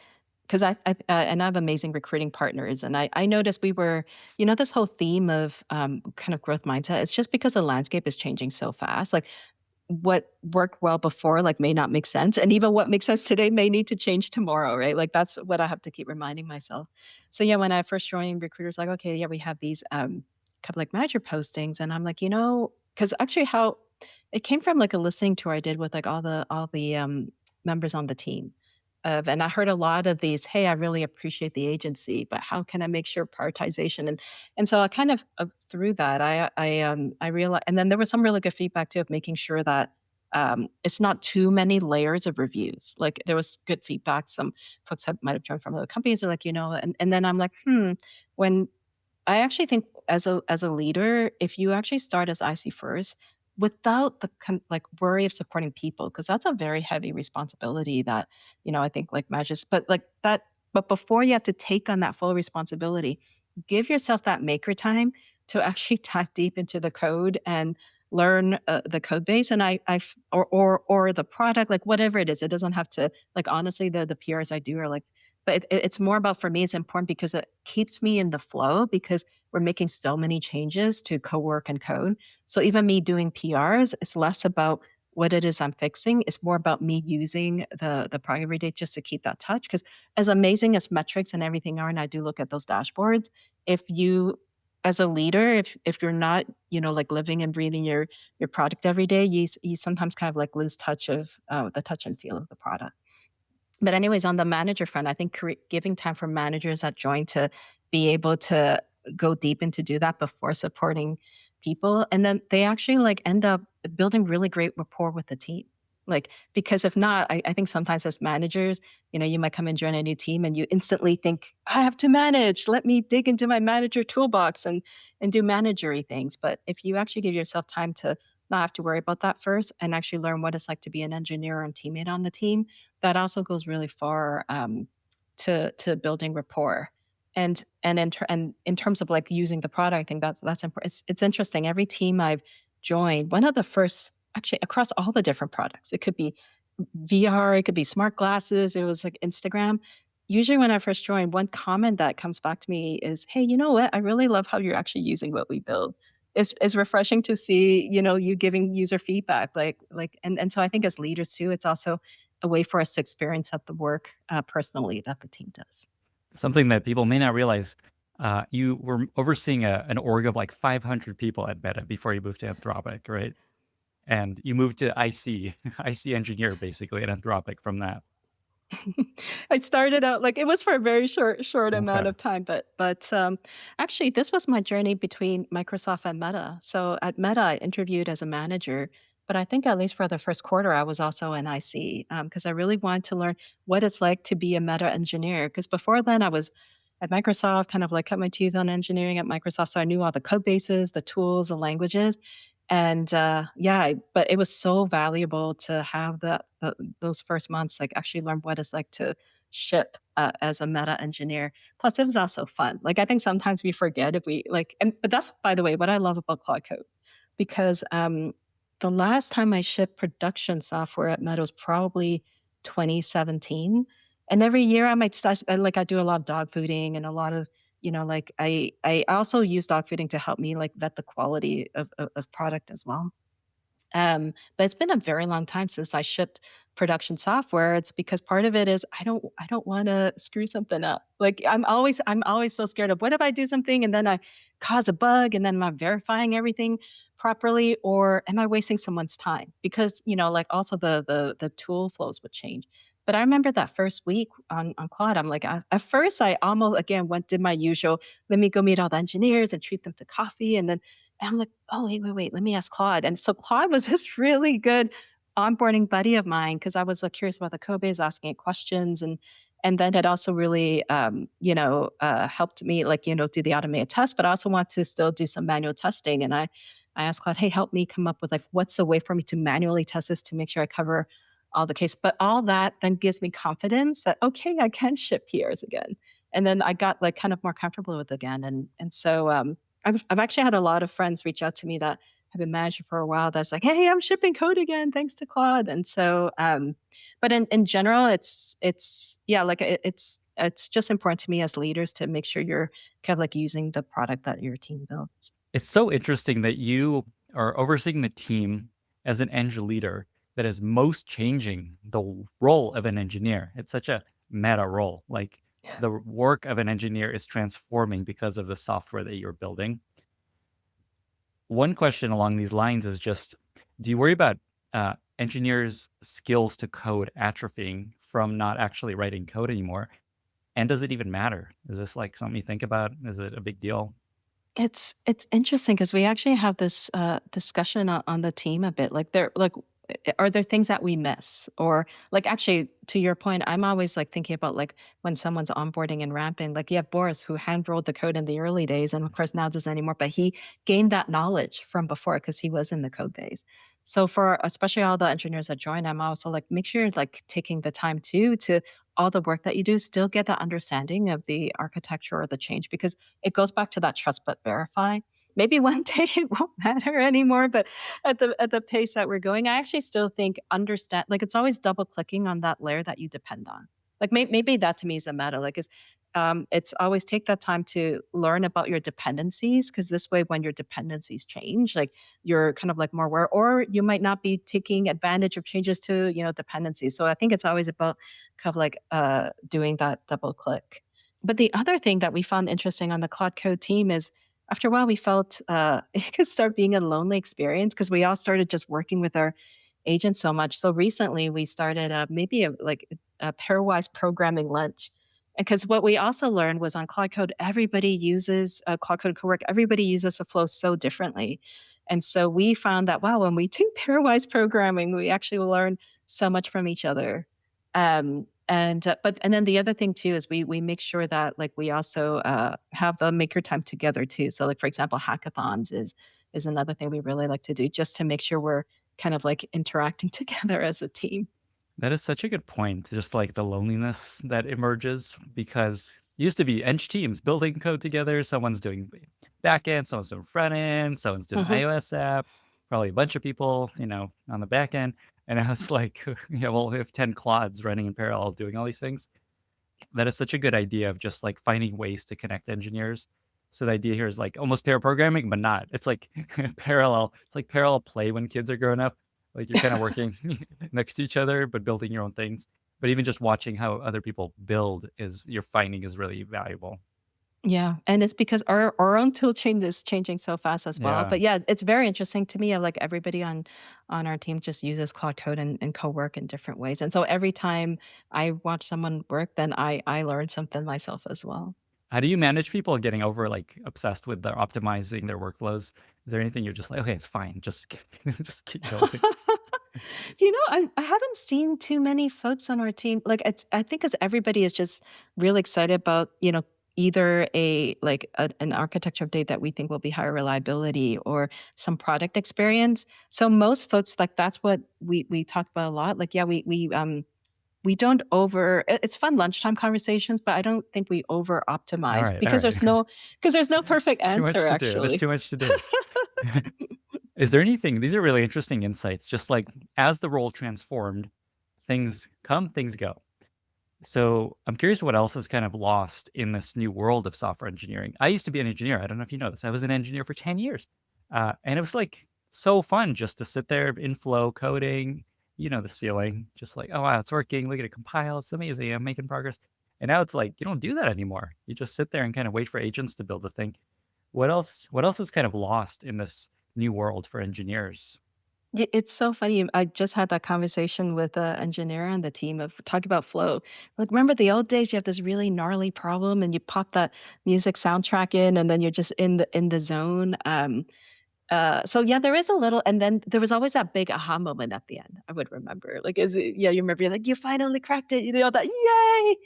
'cause and I have amazing recruiting partners, and I noticed we were this whole theme of, kind of growth mindset, it's just because the landscape is changing so fast, like, what worked well before, like, may not make sense, and even what makes sense today may need to change tomorrow, right? Like, that's what I have to keep reminding myself. So, yeah, when I first joined, recruiters like, "Okay, yeah, we have these, couple, like, manager postings," and I'm like, because actually how it came from, like, a listening tour I did with, like, all the members on the team and I heard a lot of these, "Hey, I really appreciate the agency, but how can I make sure prioritization?" And so I kind of through that, I realized, and then there was some really good feedback too of making sure that it's not too many layers of reviews. Like there was good feedback. Some folks might have joined from other companies, are like, and then I'm like, when I actually think as a leader, if you actually start as IC first, without the like worry of supporting people, because that's a very heavy responsibility that I think like matches, but like that. But before you have to take on that full responsibility, give yourself that maker time to actually dive deep into the code and learn the code base. And or the product, like whatever it is, it doesn't have to like honestly the PRs I do are like but it's more about for me, it's important because it keeps me in the flow because we're making so many changes to co-work and code. So even me doing PRs, it's less about what it is I'm fixing. It's more about me using the product every day just to keep that touch. Because as amazing as metrics and everything are, and I do look at those dashboards, if you as a leader, if you're not, like living and breathing your product every day, you sometimes kind of like lose touch of the touch and feel of the product. But anyways, on the manager front, I think giving time for managers that join to be able to go deep and to do that before supporting people, and then they actually like end up building really great rapport with the team. Like because if not, I think sometimes as managers, you might come and join a new team and you instantly think, I have to manage. Let me dig into my manager toolbox and do managery things. But if you actually give yourself time to not have to worry about that first and actually learn what it's like to be an engineer and teammate on the team, that also goes really far, to building rapport. And in terms of, like, using the product, I think that's important. It's interesting, every team I've joined, one of the first actually, across all the different products, it could be VR, it could be smart glasses, it was, like, Instagram. Usually when I first joined, one comment that comes back to me is, "Hey, you know what? I really love how you're actually using what we build." It's refreshing to see, you giving user feedback, and so I think as leaders too, it's also a way for us to experience at the work, personally that the team does. Something that people may not realize, you were overseeing an org of like 500 people at Meta before you moved to Anthropic, right? And you moved to IC, IC engineer basically at Anthropic from that. I started out like it was for a very short amount Okay. of time, but actually this was my journey between Microsoft and Meta. So at Meta, I interviewed as a manager, but I think at least for the first quarter, I was also an IC because I really wanted to learn what it's like to be a Meta engineer. Because before then, I was at Microsoft, kind of like cut my teeth on engineering at Microsoft, so I knew all the code bases, the tools, the languages, and yeah, but it was so valuable to have those first months, like actually learn what it's like to ship as a meta engineer. Plus, it was also fun. Like I think sometimes we forget if we like, and but that's by the way what I love about Claude Code, because the last time I shipped production software at Meta was probably 2017, and every year I might start like I do a lot of dog fooding and a lot of like I also use dog fooding to help me like vet the quality of product as well. But it's been a very long time since I shipped production software. It's because part of it is I don't want to screw something up. Like I'm always so scared of what if I do something and then I cause a bug and then am I verifying everything properly or am I wasting someone's time? Because like also the tool flows would change. But I remember that first week on Claude, I'm like, at first I almost again went did my usual, let me go meet all the engineers and treat them to coffee, and I'm like, "Oh, wait, let me ask Claude." And so Claude was this really good onboarding buddy of mine because I was, like, curious about the code base, asking it questions, and then it also really, helped me, like, do the automated test, but I also want to still do some manual testing, and I asked Claude, "Hey, help me come up with like what's the way for me to manually test this to make sure I cover all the case." But all that then gives me confidence that okay, I can ship PRs again. And then I got like kind of more comfortable with it again. And so I've actually had a lot of friends reach out to me that have been managing for a while that's like, "Hey, I'm shipping code again thanks to Claude." And so but in general, it's yeah, like it's just important to me as leaders to make sure you're kind of like using the product that your team builds. It's so interesting that you are overseeing the team as an eng leader that is most changing the role of an engineer. It's such a meta role. Like the work of an engineer is transforming because of the software that you're building. One question along these lines is just, do you worry about engineers' skills to code atrophying from not actually writing code anymore? And does it even matter? Is this like something you think about? Is it a big deal? It's interesting because we actually have this, discussion on the team a bit, like, are there things that we miss? Or, like, actually, to your point, I'm always, like, thinking about, like, when someone's onboarding and ramping, like, you have Boris who hand rolled the code in the early days and, of course, now doesn't anymore, but he gained that knowledge from before because he was in the code base. So for especially all the engineers that join, I'm also like, make sure you're, like, taking the time too to all the work that you do, still get that understanding of the architecture or the change because it goes back to that trust but verify. Maybe one day it won't matter anymore, but at the pace that we're going, I actually still think understand like it's always double clicking on that layer that you depend on. Like maybe that to me is a meta. Like is it's always take that time to learn about your dependencies because this way when your dependencies change, like you're kind of like more aware, or you might not be taking advantage of changes to dependencies. So I think it's always about kind of like doing that double click. But the other thing that we found interesting on the Claude Code team is after a while we felt it could start being a lonely experience because we all started just working with our agents so much. So recently we started maybe like a pairwise programming lunch. Because what we also learned was on Claude Code, everybody uses Claude Code Cowork, everybody uses the flow so differently. And so we found that, wow, when we do pairwise programming, we actually learn so much from each other. And then the other thing too is we make sure that like we also have the maker time together too. So like for example, hackathons is another thing we really like to do just to make sure we're kind of like interacting together as a team. That is such a good point. Just like the loneliness that emerges because used to be eng teams building code together. Someone's doing back end, someone's doing front end, someone's doing an Mhm. iOS app, probably a bunch of people, on the back end. And now it's like, yeah, well, we have 10 clods running in parallel doing all these things. That is such a good idea of just like finding ways to connect engineers. So the idea here is like almost pair programming, but not. It's like parallel. It's like parallel play when kids are growing up. Like you're kind of working next to each other, but building your own things. But even just watching how other people build is you're finding is really valuable. Yeah, and it's because our own tool chain is changing so fast as well. Yeah. But yeah, it's very interesting to me. Like everybody on our team just uses Claude Code and co-work in different ways. And so every time I watch someone work, then I learn something myself as well. How do you manage people getting over like obsessed with their optimizing their workflows? Is there anything you're just like, okay, it's fine, just just keep building? I haven't seen too many folks on our team. Like it's I think because everybody is just really excited about, either an architecture update that we think will be higher reliability or some product experience. So most folks like that's what we talk about a lot. Like, yeah, we don't it's fun lunchtime conversations, but I don't think we over All optimize right, all because right. there's no perfect Too much answer to do. There's actually. too much to do. Is there anything these are really interesting insights, just like as the role transformed, things come, things go. So, I'm curious what else is kind of lost in this new world of software engineering. I used to be an engineer, I don't know if you know this, I was an engineer for 10 years, and it was, like, so fun just to sit there in flow coding, this feeling, just like, "Oh, wow, it's working, look at it compile, it's amazing, I'm making progress." And now it's like, you don't do that anymore. You just sit there and kinda wait for agents to build the thing. What else is kind of lost in this new world for engineers? It's so funny. I just had that conversation with an engineer on the team of talking about flow. Like, remember the old days? You have this really gnarly problem, and you pop that music soundtrack in, and then you're just in the zone. So yeah, there is a little, and then there was always that big aha moment at the end. I would remember, like, yeah, you remember, you're like, you finally cracked it, that yay.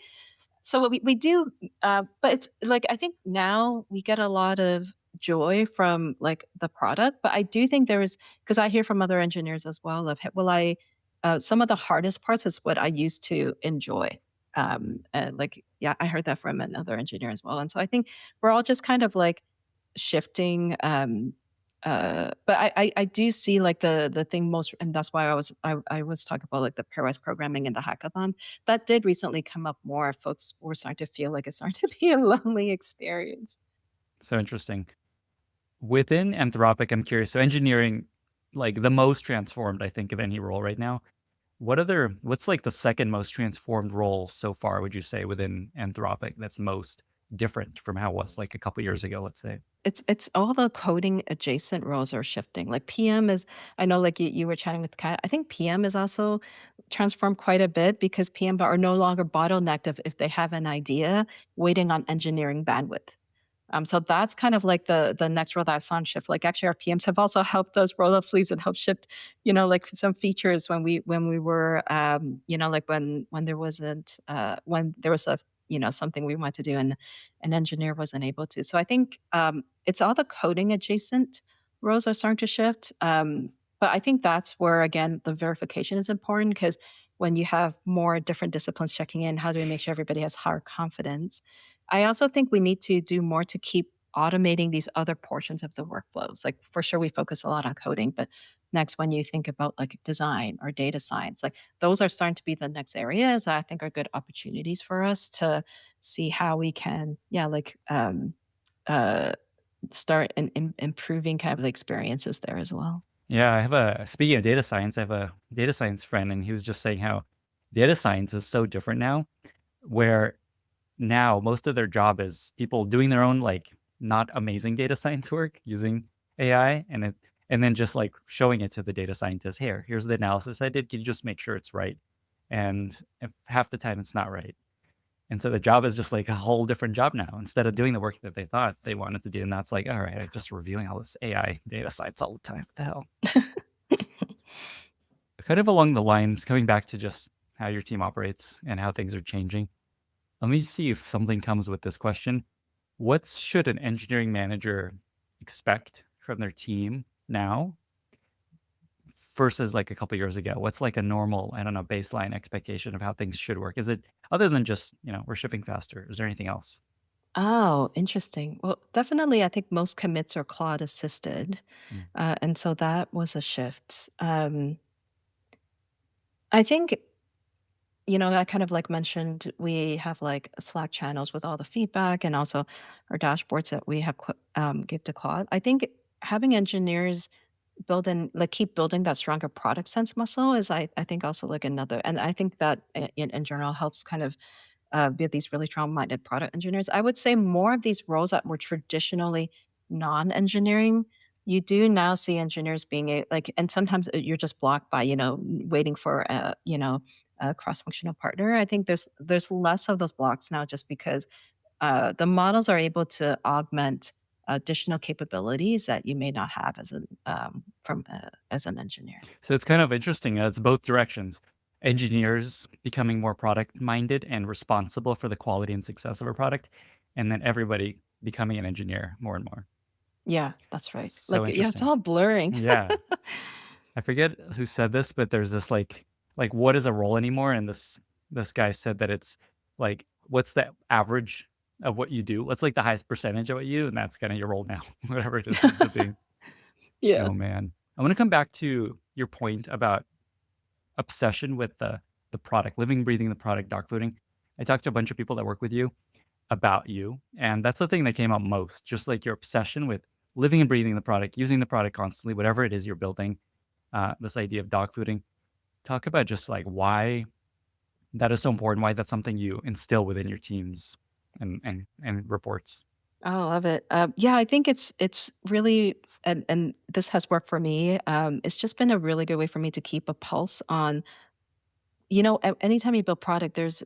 So what we do, but it's like I think now we get a lot of joy from like the product, but I do think there is, because I hear from other engineers as well of, well, some of the hardest parts is what I used to enjoy. And like, yeah, I heard that from another engineer as well. And so I think we're all just kind of like shifting. But I do see like the thing most, and that's why I was talking about like the pairwise programming and the hackathon that did recently come up more. Folks were starting to feel like it's starting to be a lonely experience. So interesting. Within Anthropic, I'm curious. So engineering, like the most transformed, I think, of any role right now. What's like the second most transformed role so far, would you say, within Anthropic that's most different from how it was like a couple years ago, let's say? It's all the coding adjacent roles are shifting. Like PM is, I know like you were chatting with Kat. I think PM is also transformed quite a bit because PM are no longer bottlenecked if they have an idea waiting on engineering bandwidth. So that's kind of like the next role that I saw on shift. Like actually our PMs have also helped us roll up sleeves and help shift, like some features when we were like when there wasn't when there was a something we wanted to do and an engineer wasn't able to. So I think it's all the coding adjacent roles are starting to shift. But I think that's where again the verification is important because when you have more different disciplines checking in, how do we make sure everybody has higher confidence? I also think we need to do more to keep automating these other portions of the workflows. Like for sure we focus a lot on coding, but next when you think about like design or data science, like those are starting to be the next areas that I think are good opportunities for us to see how we can, yeah, like uh start improving kind of the experiences there as well. Yeah, speaking of data science, I have a data science friend, and he was just saying how data science is so different now, where now most of their job is people doing their own like not amazing data science work using AI and then just like showing it to the data scientist. Here's the analysis I did. Can you just make sure it's right? And if half the time it's not right. And so the job is just like a whole different job now. Instead of doing the work that they thought they wanted to do, and that's like, all right, I'm just reviewing all this AI data science all the time. What the hell? Kind of along the lines, coming back to just how your team operates and how things are changing. Let me see if something comes with this question. What should an engineering manager expect from their team now versus like a couple years ago? What's like a normal, I don't know, baseline expectation of how things should work? Is it other than just, we're shipping faster? Is there anything else? Oh, interesting. Well, definitely, I think most commits are Claude assisted, Mm. and so that was a shift. I think I kind of like mentioned, we have like Slack channels with all the feedback and also our dashboards that we have give to Claude. I think having engineers build and like keep building that stronger product sense muscle is I think also like another, and I think that in general helps kind of with these really strong-minded product engineers. I would say more of these roles that were traditionally non-engineering, you do now see engineers being like, and sometimes you're just blocked by, waiting for a cross-functional partner. I think there's less of those blocks now just because the models are able to augment additional capabilities that you may not have as an engineer. So it's kind of interesting. It's both directions. Engineers becoming more product minded and responsible for the quality and success of a product, and then everybody becoming an engineer more and more. Yeah, that's right. So Like, yeah, it's interesting. all blurring. Yeah. I forget who said this, but there's this like what is a role anymore? And this guy said that it's like what's the average of what you do? What's like the highest percentage of what you do? And that's kind of your role now, whatever it is ends up being. Yeah. Oh man. I want to come back to your point about obsession with the product, living, breathing the product, dog fooding. I talked to a bunch of people that work with you about you, and that's the thing that came up most. Just like your obsession with living and breathing the product, using the product constantly, whatever it is you're building. This idea of dog fooding. Talk about just like why that is so important. Why that's something you instill within your teams and reports. Oh, I love it. Yeah, I think it's really, and this has worked for me. It's just been a really good way for me to keep a pulse on, anytime you build product, there's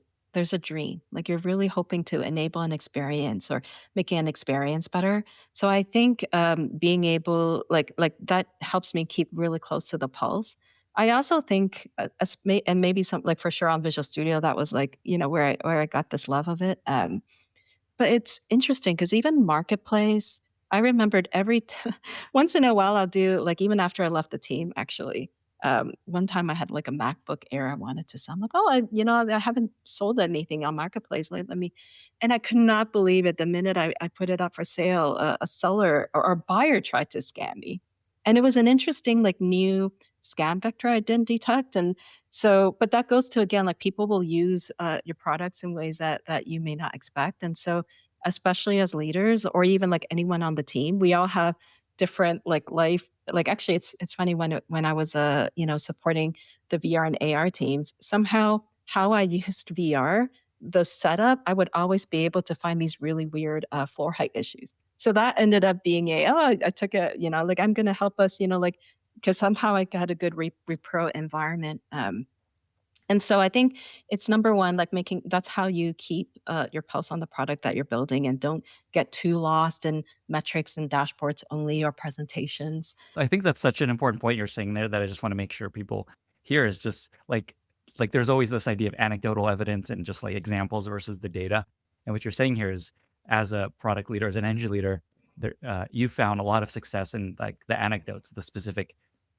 a dream. Like you're really hoping to enable an experience or making an experience better. So I think being able like that helps me keep really close to the pulse. I also think, and maybe some like for sure on Visual Studio, that was like where I got this love of it. But it's interesting because even Marketplace, I remembered once in a while, I'll do like even after I left the team, actually. One time I had like a MacBook Air I wanted to sell. I'm like, oh, I haven't sold anything on Marketplace. Let me, and I could not believe it. The minute I put it up for sale, a seller or buyer tried to scam me. And it was an interesting, like new scam vector I didn't detect. And so, but that goes to again, like people will use your products in ways that you may not expect. And so especially as leaders or even like anyone on the team, we all have different like life like actually it's funny when I was supporting the VR and AR teams, somehow how I used VR, the setup, I would always be able to find these really weird floor height issues. So that ended up being I took a, like I'm gonna help us, like because somehow I got a good repro environment. And so I think it's number 1, like making that's how you keep, your pulse on the product that you're building and don't get too lost in metrics and dashboards only or presentations. I think that's such an important point you're saying there that I just want to make sure people hear is just like there's always this idea of anecdotal evidence and just like examples versus the data. And what you're saying here is as a product leader, as an engine leader, there you found a lot of success in like the anecdotes, the specific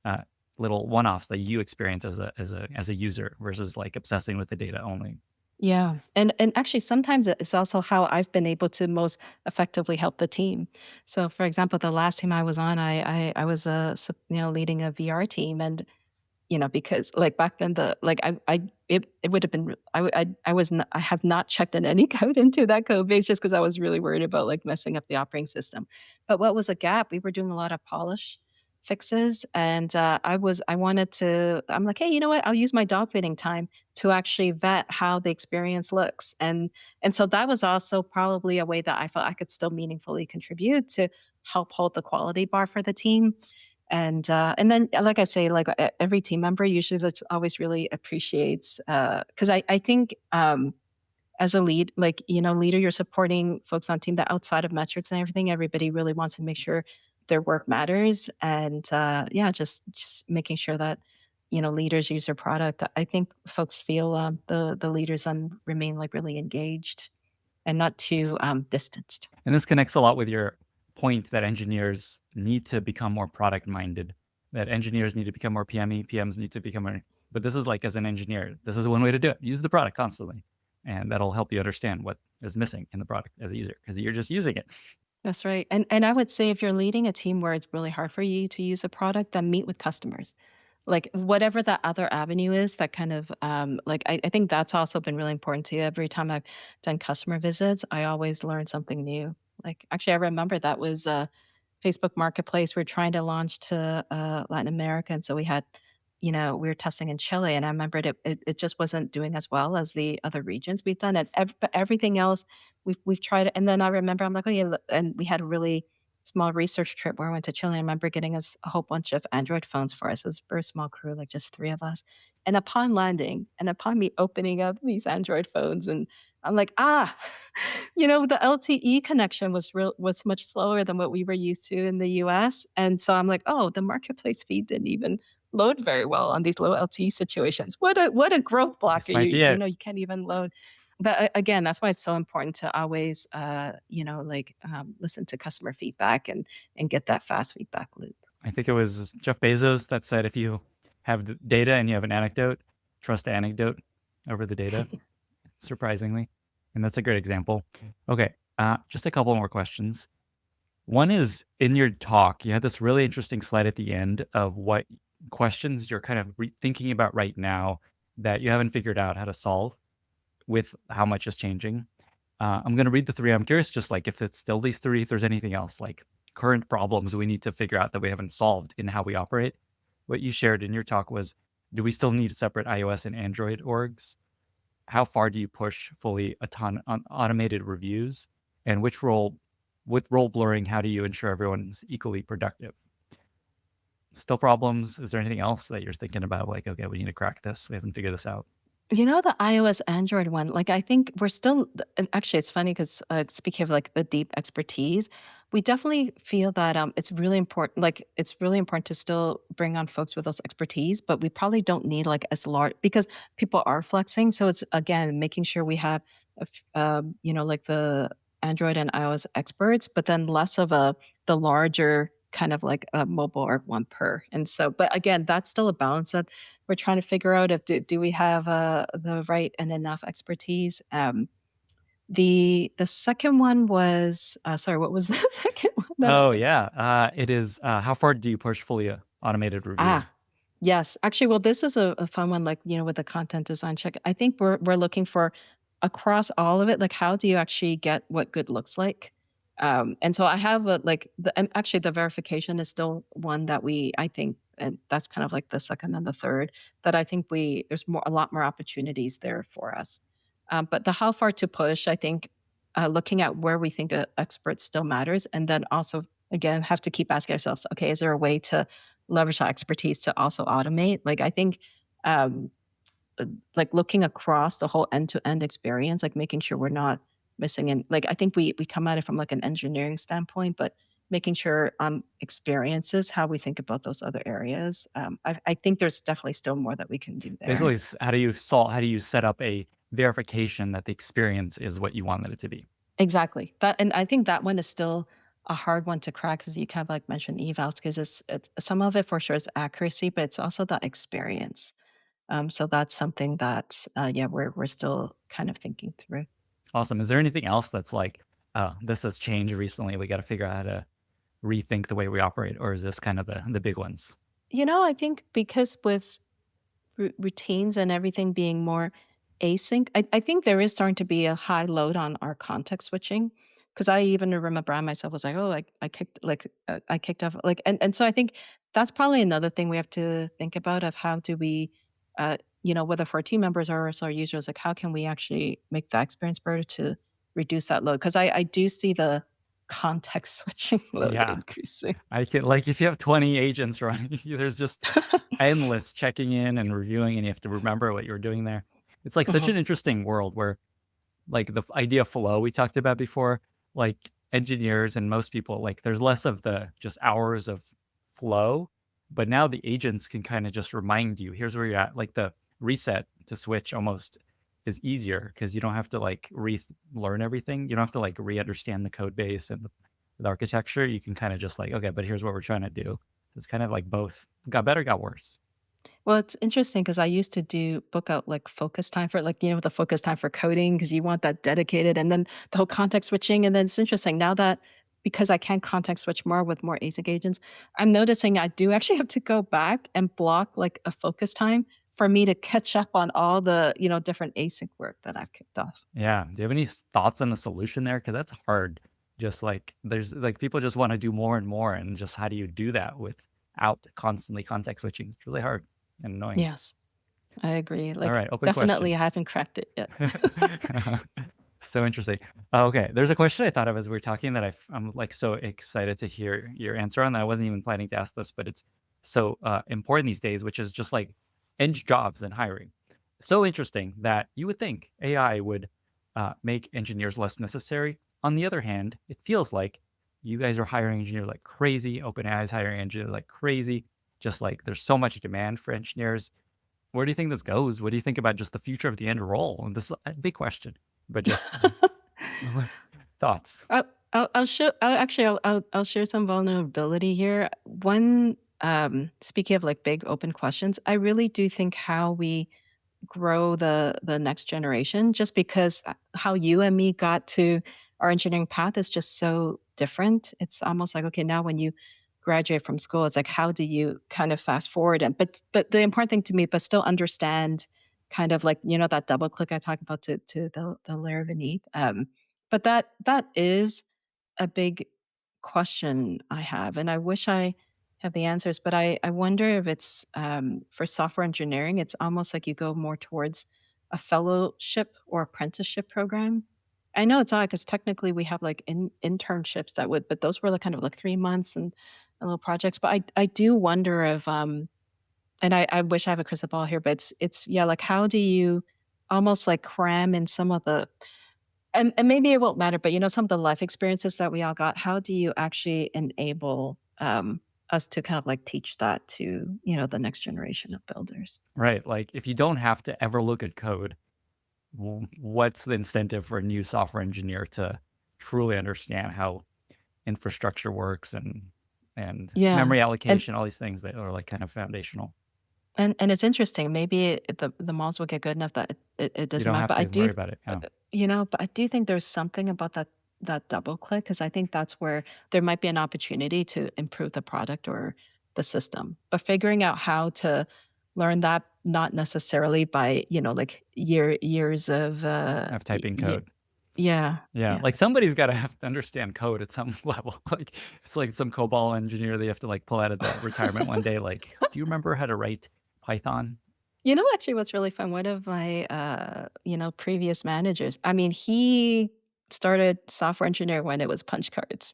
uh, little one-offs that you experience as a user versus like obsessing with the data only. Yeah, and actually sometimes it's also how I've been able to most effectively help the team. So, for example, the last team I was on, I was, leading a VR team, and because, like, back then the like, it would have been I was not I have not checked in any code into that code base just because I was really worried about, like, messing up the operating system. But what was a gap, we were doing a lot of polish fixes, and, I wanted to I'm like, "Hey, you know what? I'll use my dog fitting time to actually vet how the experience looks." And so that was also probably a way that I felt I could still meaningfully contribute to help hold the quality bar for the team. And then, like I say, like every team member usually that's always really appreciates because I think as a lead, like leader, you're supporting folks on team that outside of metrics and everything, everybody really wants to make sure their work matters, and yeah, just making sure that leaders use their product. I think folks feel the leaders then remain like really engaged and not too distanced. And this connects a lot with your point that engineers need to become more product minded, that engineers need to become more PME, PMs need to become more. But this is like as an engineer, this is one way to do it. Use the product constantly. And that'll help you understand what is missing in the product as a user because you're just using it. That's right. And I would say if you're leading a team where it's really hard for you to use a product, then meet with customers. Like whatever that other avenue is, that kind of like I think that's also been really important too. Every time I've done customer visits, I always learn something new. Like actually I remember that was Facebook Marketplace. We're trying to launch to Latin America, and so we were testing in Chile, and I remembered it just wasn't doing as well as the other regions we've done, and but everything else we've tried it. And then I remember I'm like, oh yeah, and we had a really small research trip where I went to Chile. I remember getting us a whole bunch of Android phones for us. It was a very small crew, like just 3 of us. And upon landing, and upon me opening up these Android phones, and I'm like, the LTE connection was much slower than what we were used to in the US. And so I'm like, oh, the marketplace feed didn't even load very well on these low LTE situations. What a growth This blocker. might be it. You can't even load. But again, that's why it's so important to always listen to customer feedback and get that fast feedback loop. I think it was Jeff Bezos that said if you have the data and you have an anecdote, trust the anecdote over the data, surprisingly. And that's a great example. Okay, just a couple more questions. One is in your talk, you had this really interesting slide at the end of what questions you're kind of thinking about right now that you haven't figured out how to solve with how much is changing. I'm going to read the three. I'm curious, just like if it's still these three, if there's anything else like current problems we need to figure out that we haven't solved in how we operate. What you shared in your talk was, do we still need separate iOS and Android orgs? How far do you push fully automated reviews? And with role blurring, how do you ensure everyone's equally productive? Still problems? Is there anything else that you're thinking about? Like, okay, we need to crack this. We haven't figured this out. The iOS Android one, like, I think we're still and actually, it's funny 'cause, speaking of, like, the deep expertise, we definitely feel that, it's really important to still bring on folks with those expertise, but we probably don't need, like, as large because people are flexing, so it's, again, making sure we have like, the Android and iOS experts, but then less of the larger kind of like a mobile or one per. And so, but again, that's still a balance that we're trying to figure out if do we have the right and enough expertise. The second one was sorry, what was the second one that I Oh was yeah, it is. How far do you push fully automated review? ah, yes. Actually, well, this is a fun one, like, with the content design check. I think we're looking for across all of it, like, how do you actually get what good looks like? And so I have and actually the verification is still one that I think, and that's kind of like the second and the third, that I think there's a lot more opportunities there for us. But the how far to push, I think, looking at where we think a expert still matters, and then also again have to keep asking ourselves, okay, is there a way to leverage that expertise to also automate? Like I think, um, like looking across the whole end-to-end experience, like making sure we're not missing in like I think we come at it from like an engineering standpoint, but making sure on experiences how we think about those other areas. I think there's definitely still more that we can do Basically, there. how do you set up a verification that the experience is what you wanted it to be? Exactly. That and I think that one is still a hard one to crack, as you kind of like mentioned evals, because it's some of it for sure is accuracy, but it's also that experience. So that's something that yeah, we're still kind of thinking through. Awesome. Is there anything else that's like, this has changed recently? We got to figure out how to rethink the way we operate, or is this kind of the big ones? I think because with routines and everything being more async, I think there is starting to be a high load on our context switching. Because I even remember I myself was like, oh, I kicked off and so I think that's probably another thing we have to think about of how do we, whether for our team members or as our users, like how can we actually make that experience better to reduce that load? Because I do see the context switching load Yeah, increasing. I can like if you have 20 agents running, there's just endless checking in and reviewing, and you have to remember what you were doing there. It's like such Mhm. an interesting world where like the idea of flow we talked about before, like engineers and most people, like there's less of the just hours of flow, but now the agents can kind of just remind you, here's where you're at. Like the reset to switch almost is easier because you don't have to like learn everything. You don't have to like re-understand the code base and the architecture. You can kind of just like, okay, but here's what we're trying to do. It's kind of like both got better, got worse. Well, it's interesting because I used to book out like focus time for like, the focus time for coding because you want that dedicated and then the whole context switching. And then it's interesting now that because I can context switch more with more ASIC agents, I'm noticing I do actually have to go back and block like a focus time for me to catch up on all the, different ASIC work that I've kicked off. Yeah. Do you have any thoughts on the solution there? Because that's hard. Just like there's like people just want to do more and more, and just how do you do that without constantly context switching? It's really hard and annoying. Yes, I agree. All Like right, open definitely question. I haven't cracked it yet. So interesting. Okay, there's a question I thought of as we are talking that I'm like so excited to hear your answer on that. I wasn't even planning to ask this, but it's so important these days, which is just like eng jobs and hiring. So interesting that you would think AI would make engineers less necessary. On the other hand, it feels like you guys are hiring engineers like crazy. OpenAI is hiring engineers like crazy. Just like there's so much demand for engineers. Where do you think this goes? What do you think about just the future of the end role? And this is a big question, but just thoughts. I'll share some vulnerability here. One, speaking of like big open questions, I really do think how we grow the next generation, just because how you and me got to our engineering path is just so different. It's almost like okay, now when you graduate from school, it's like how do you kind of fast forward and but the important thing to me, but still understand kind of like that double click I talk about to the layer beneath. But that is a big question I have, and I wish I have the answers, but I wonder if it's for software engineering, it's almost like you go more towards a fellowship or apprenticeship program. I know it's odd because technically we have like internships that would, but those were like kind of like 3 months and little projects. But I do wonder if and I wish I have a crystal ball here, but it's yeah, like how do you almost like cram in some of the and maybe it won't matter, but, some of the life experiences that we all got, how do you actually enable, us to kind of, like, teach that to, the next generation of builders? Right. Like if you don't have to ever look at code, what's the incentive for a new software engineer to truly understand how infrastructure works and Yeah. memory And allocation, all these things that are like kind of foundational. and it's interesting, maybe the malls will get good enough that it You doesn't don't matter, have but I to do worry about it. Yeah. but I do think there's something about that double click because I think that's where there might be an opportunity to improve the product or the system. But figuring out how to learn that, not necessarily by, like, years of, Of y typing y code. yeah, Yeah, yeah. like somebody's gotta have to understand code at some level. Like, it's like some COBOL engineer they have to, like, pull out of the retirement one day, like, "Do you remember how to write Python?" Actually what's really fun, one of my, previous managers, I mean, he started software engineer when it was punch cards.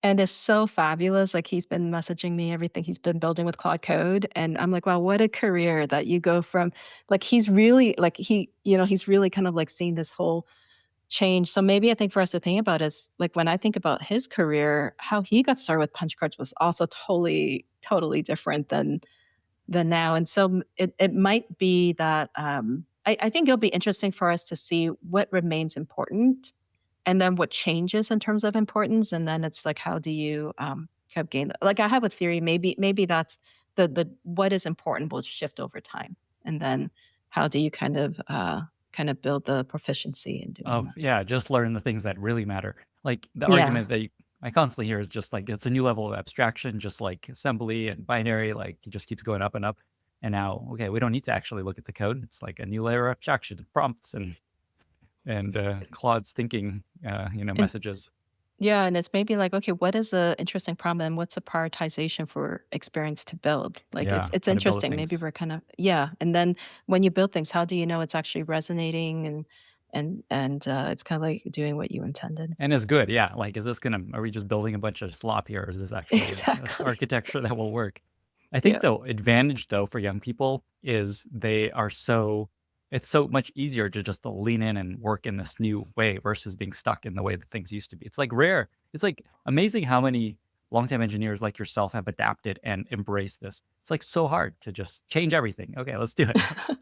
And it's so fabulous, like, he's been messaging me everything he's been building with Claude Code, and I'm like, "Wow, what a career that you go from," like, he's really like, he's really kind of, like, seeing this whole change, so maybe I think for us to think about is, like, when I think about his career, how he got started with punch cards was also totally, totally different than now, and so, it might be that, I think it'll be interesting for us to see what remains important and then what changes in terms of importance, and then it's like, how do you, kind of gain like, I have a theory, maybe that's the what is important will shift over time, and then how do you kind of build the proficiency in doing Oh, that? yeah, just learn the things that really matter. Like, the Yeah. argument that I constantly hear is just like, it's a new level of abstraction, just like assembly and binary, like, it just keeps going up and up. And now, okay, we don't need to actually look at the code. It's like a new layer of abstraction, prompts and Claude's thinking, And messages. yeah, and it's maybe like, okay, what is a interesting problem? What's the prioritization for experience to build? Like Yeah, it's how to build interesting. Maybe things. we're kind of yeah. And then when you build things, how do you know it's actually resonating and it's kind of like doing what you intended. And it's good, yeah, like, is this gonna are we just building a bunch of slop here, or is this actually a Exactly. architecture that will work? I think Yeah. the advantage, though, for young people is they are so it's so much easier to just to lean in and work in this new way versus being stuck in the way that things used to be. It's, like, rare. It's, like, amazing how many longtime engineers like yourself have adapted and embraced this. It's, like, so hard to just change everything. "Okay, let's do it."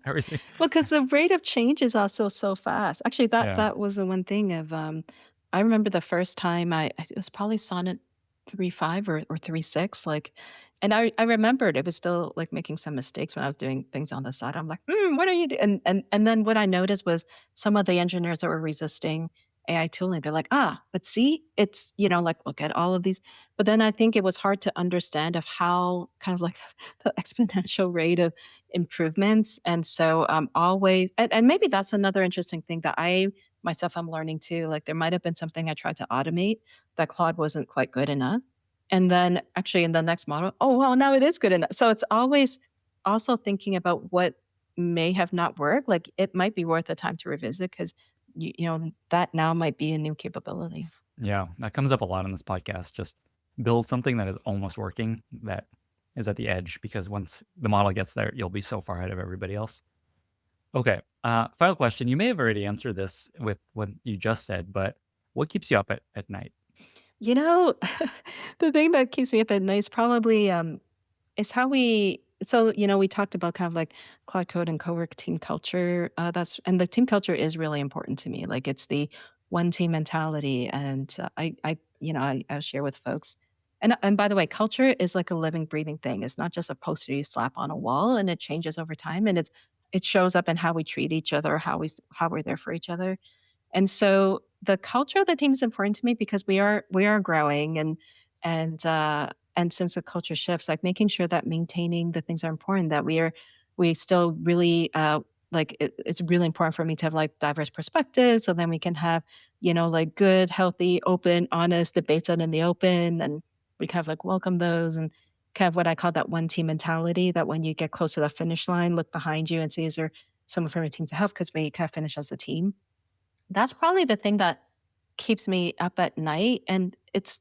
Everything. Well, because the rate of change is also so fast. Actually, Yeah. that was the one thing of, I remember the first time it was probably Sonnet 3.5 or 3.6, like, and I remembered it was still, like, making some mistakes when I was doing things on the side. I'm like, what are you doing?" And then what I noticed was some of the engineers that were resisting AI tooling, they're like, but see, it's, like, look at all of these. But then I think it was hard to understand of how kind of like the exponential rate of improvements. And so, always and maybe that's another interesting thing that I myself am learning too. Like there might have been something I tried to automate that Claude wasn't quite good enough. And then actually in the next model, oh well, now it is good enough. So it's always also thinking about what may have not worked. Like it might be worth the time to revisit because that now might be a new capability. Yeah, that comes up a lot on this podcast. Just build something that is almost working, that is at the edge, because once the model gets there, you'll be so far ahead of everybody else. Okay, final question. You may have already answered this with what you just said, but what keeps you up at night? You know, the thing that keeps me up at night is probably it's how we so, we talked about kind of like Claude Code and cowork team culture. And the team culture is really important to me. Like it's the one team mentality. And I share with folks. And by the way, culture is like a living, breathing thing. It's not just a poster you slap on a wall, and it changes over time. And it shows up in how we treat each other, how we're there for each other. And so the culture of the team is important to me because we are growing and since the culture shifts, like making sure that maintaining the things that are important, that we still really like it's really important for me to have like diverse perspectives so then we can have, like good, healthy, open, honest debates out in the open and we kind of like welcome those and kind of what I call that one team mentality that when you get close to the finish line, look behind you and see is there someone from your team to help because we kind of finish as a team. That's probably the thing that keeps me up at night, and it's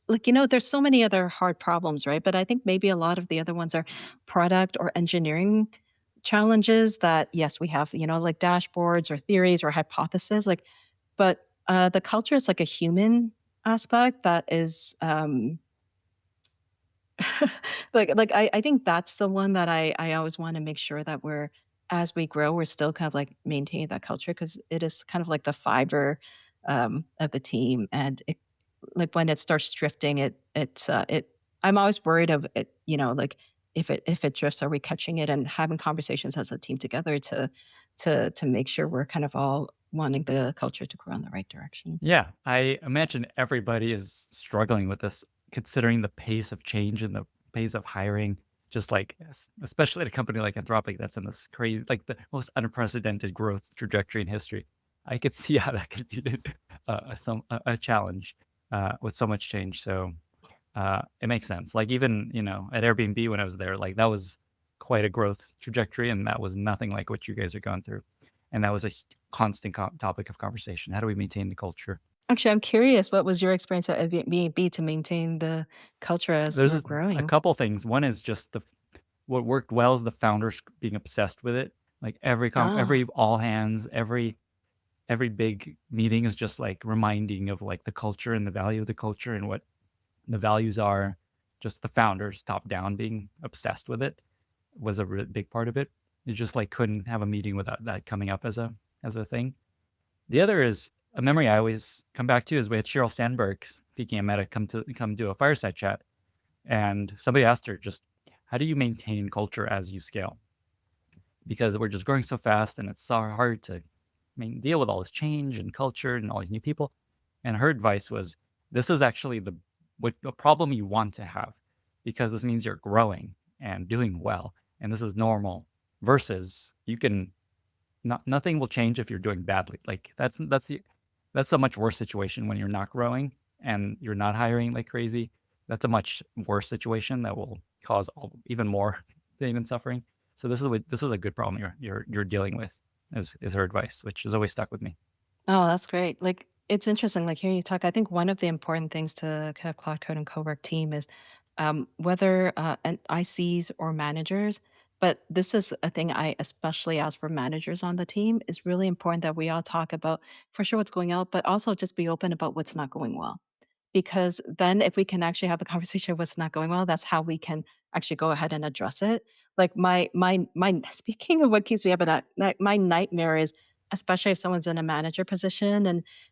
like, there's so many other hard problems, right? But I think maybe a lot of the other ones are product or engineering challenges that, yes, we have, like dashboards or theories or hypotheses, like, but, the culture is like a human aspect that is, like I think that's the one that I always wanna make sure that we're as we grow, we're still kind of like maintaining that culture because it is kind of like the fiber, of the team, and like when it starts drifting, it I'm always worried of it, like if it drifts, are we catching it and having conversations as a team together to make sure we're kind of all wanting the culture to grow in the right direction. Yeah, I imagine everybody is struggling with this, considering the pace of change and the pace of hiring. Just like, especially at a company like Anthropic, that's in this crazy, like the most unprecedented growth trajectory in history. I could see how that could be a challenge with so much change. So it makes sense. Like even at Airbnb when I was there, like that was quite a growth trajectory, and that was nothing like what you guys are going through. And that was a constant topic of conversation. How do we maintain the culture? Actually, I'm curious, what was your experience at Airbnb to maintain the culture as There's we're a growing? couple things. One is just what worked well is the founders being obsessed with it. Like Oh, every all hands, every big meeting is just like reminding of like the culture and the value of the culture and what the values are. Just the founders top down being obsessed with it was a really big part of it. You just like couldn't have a meeting without that coming up as a thing. The other is a memory I always come back to is we had Sheryl Sandberg speaking at Meta come do a fireside chat, and somebody asked her just, "How do you maintain culture as you scale?" Because we're just growing so fast, and it's so hard to deal with all this change and culture and all these new people. And her advice was, "This is actually the problem you want to have, because this means you're growing and doing well, and this is normal. Versus you can nothing will change if you're doing badly. Like that's a much worse situation when you're not growing and you're not hiring like crazy. That's a much worse situation that will cause even more pain and suffering. So this is a good problem you're dealing with, is her advice, which has always stuck with me. oh, that's great. Like, it's interesting, like, hearing you talk, I think one of the important things to kind of Claude Code and Cowork team is, whether, an ICs or managers, but this is a thing I especially ask for managers on the team, is really important that we all talk about, for sure, what's going on, but also just be open about what's not going well. Because then if we can actually have a conversation of what's not going well, that's how we can actually go ahead and address it. Like my speaking of what keeps me up at night, my nightmare is, especially if someone's in a manager position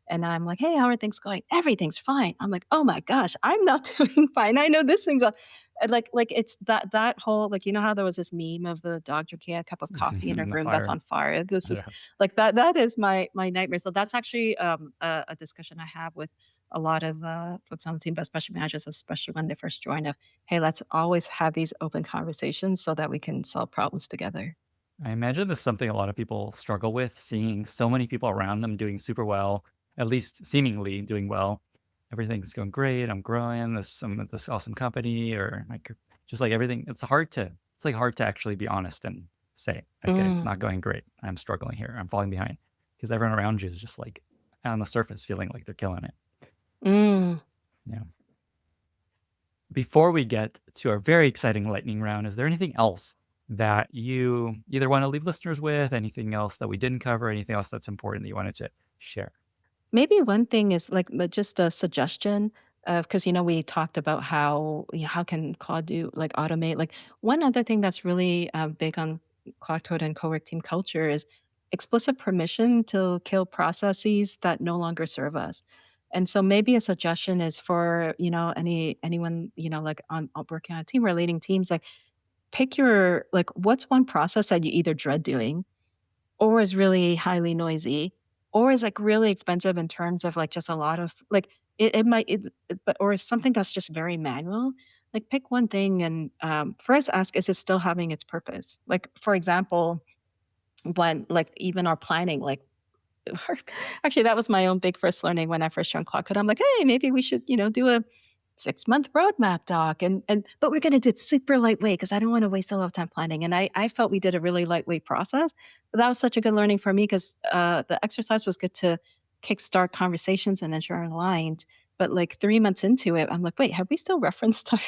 and I'm like, "Hey, how are things going?" "Everything's fine." I'm like, "Oh my gosh, I'm not doing fine. I know this thing's a," like it's that whole, like, how there was this meme of the dog drinking a cup of coffee in a The room that's fire. on fire. This is Yeah. like that is my nightmare. So that's actually a discussion I have with a lot of folks on the team, but especially managers, especially when they first join, of, hey, let's always have these open conversations so that we can solve problems together. I imagine this is something a lot of people struggle with, seeing so many people around them doing super well, at least seemingly doing well. Everything's going great. I'm growing. This awesome company, or like just like everything. It's like hard to actually be honest and say, okay, it's Mm, not going great. I'm struggling here. I'm falling behind, because everyone around you is just like on the surface feeling like they're killing it. mm. Yeah. Before we get to our very exciting lightning round, is there anything else that you either want to leave listeners with, anything else that we didn't cover, anything else that's important that you wanted to share? Maybe one thing is like just a suggestion of, because we talked about how, how can Claude do like automate. Like one other thing that's really big on Claude Code and Cowork team culture is explicit permission to kill processes that no longer serve us. And so maybe a suggestion is for anyone like on working on a team or leading teams, like pick your, like, what's one process that you either dread doing or is really highly noisy, or is, like, really expensive in terms of, like, just a lot of like, it might but or is something that's just very manual. Like, pick one thing and, first ask, "Is it still having its purpose?" Like, for example, when, like, even our planning, like, actually, that was my own big first learning when I first joined Cloud Code. I'm like, "Hey, maybe we should, do a 6-month roadmap doc," and but we're gonna do it super lightweight because I don't wanna waste a lot of time planning, and I felt we did a really lightweight process, but that was such a good learning for me 'cause, the exercise was good to kickstart conversations and ensure aligned, but, like, 3 months into it, I'm like, "Wait, have we still referenced our"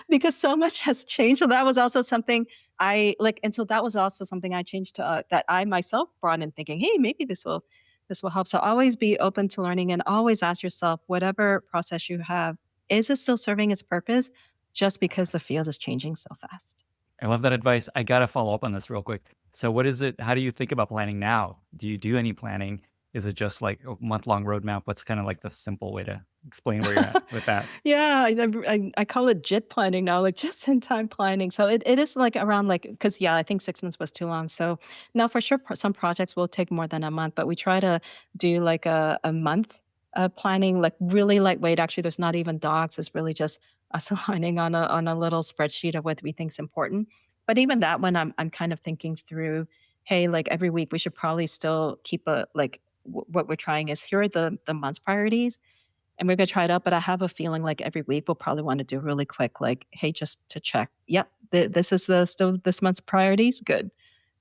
because so much has changed, so that was also something I like, and so that was also something I changed to, that I myself brought in thinking, "Hey, maybe this will help." So always be open to learning and always ask yourself, whatever process you have, is it still serving its purpose just because the field is changing so fast? I love that advice. I gotta follow up on this real quick. So what is it? How do you think about planning now? Do you do any planning? Is it just like a month-long roadmap? What's kind of like the simple way to explain where you're at with that? Yeah, I call it JIT planning now, like just in time planning. So it is like around like because yeah, I think 6 months was too long. So now for sure, some projects will take more than a month, but we try to do like a month planning, like really lightweight. Actually, there's not even docs. It's really just us aligning on a little spreadsheet of what we think is important. But even that one, I'm kind of thinking through. Hey, like every week, we should probably still keep a like what we're trying is here are the month's priorities and we're gonna try it out, but I have a feeling like every week we'll probably wanna do really quick, like, "Hey, just to check, yep, this is the still this month's priorities, good."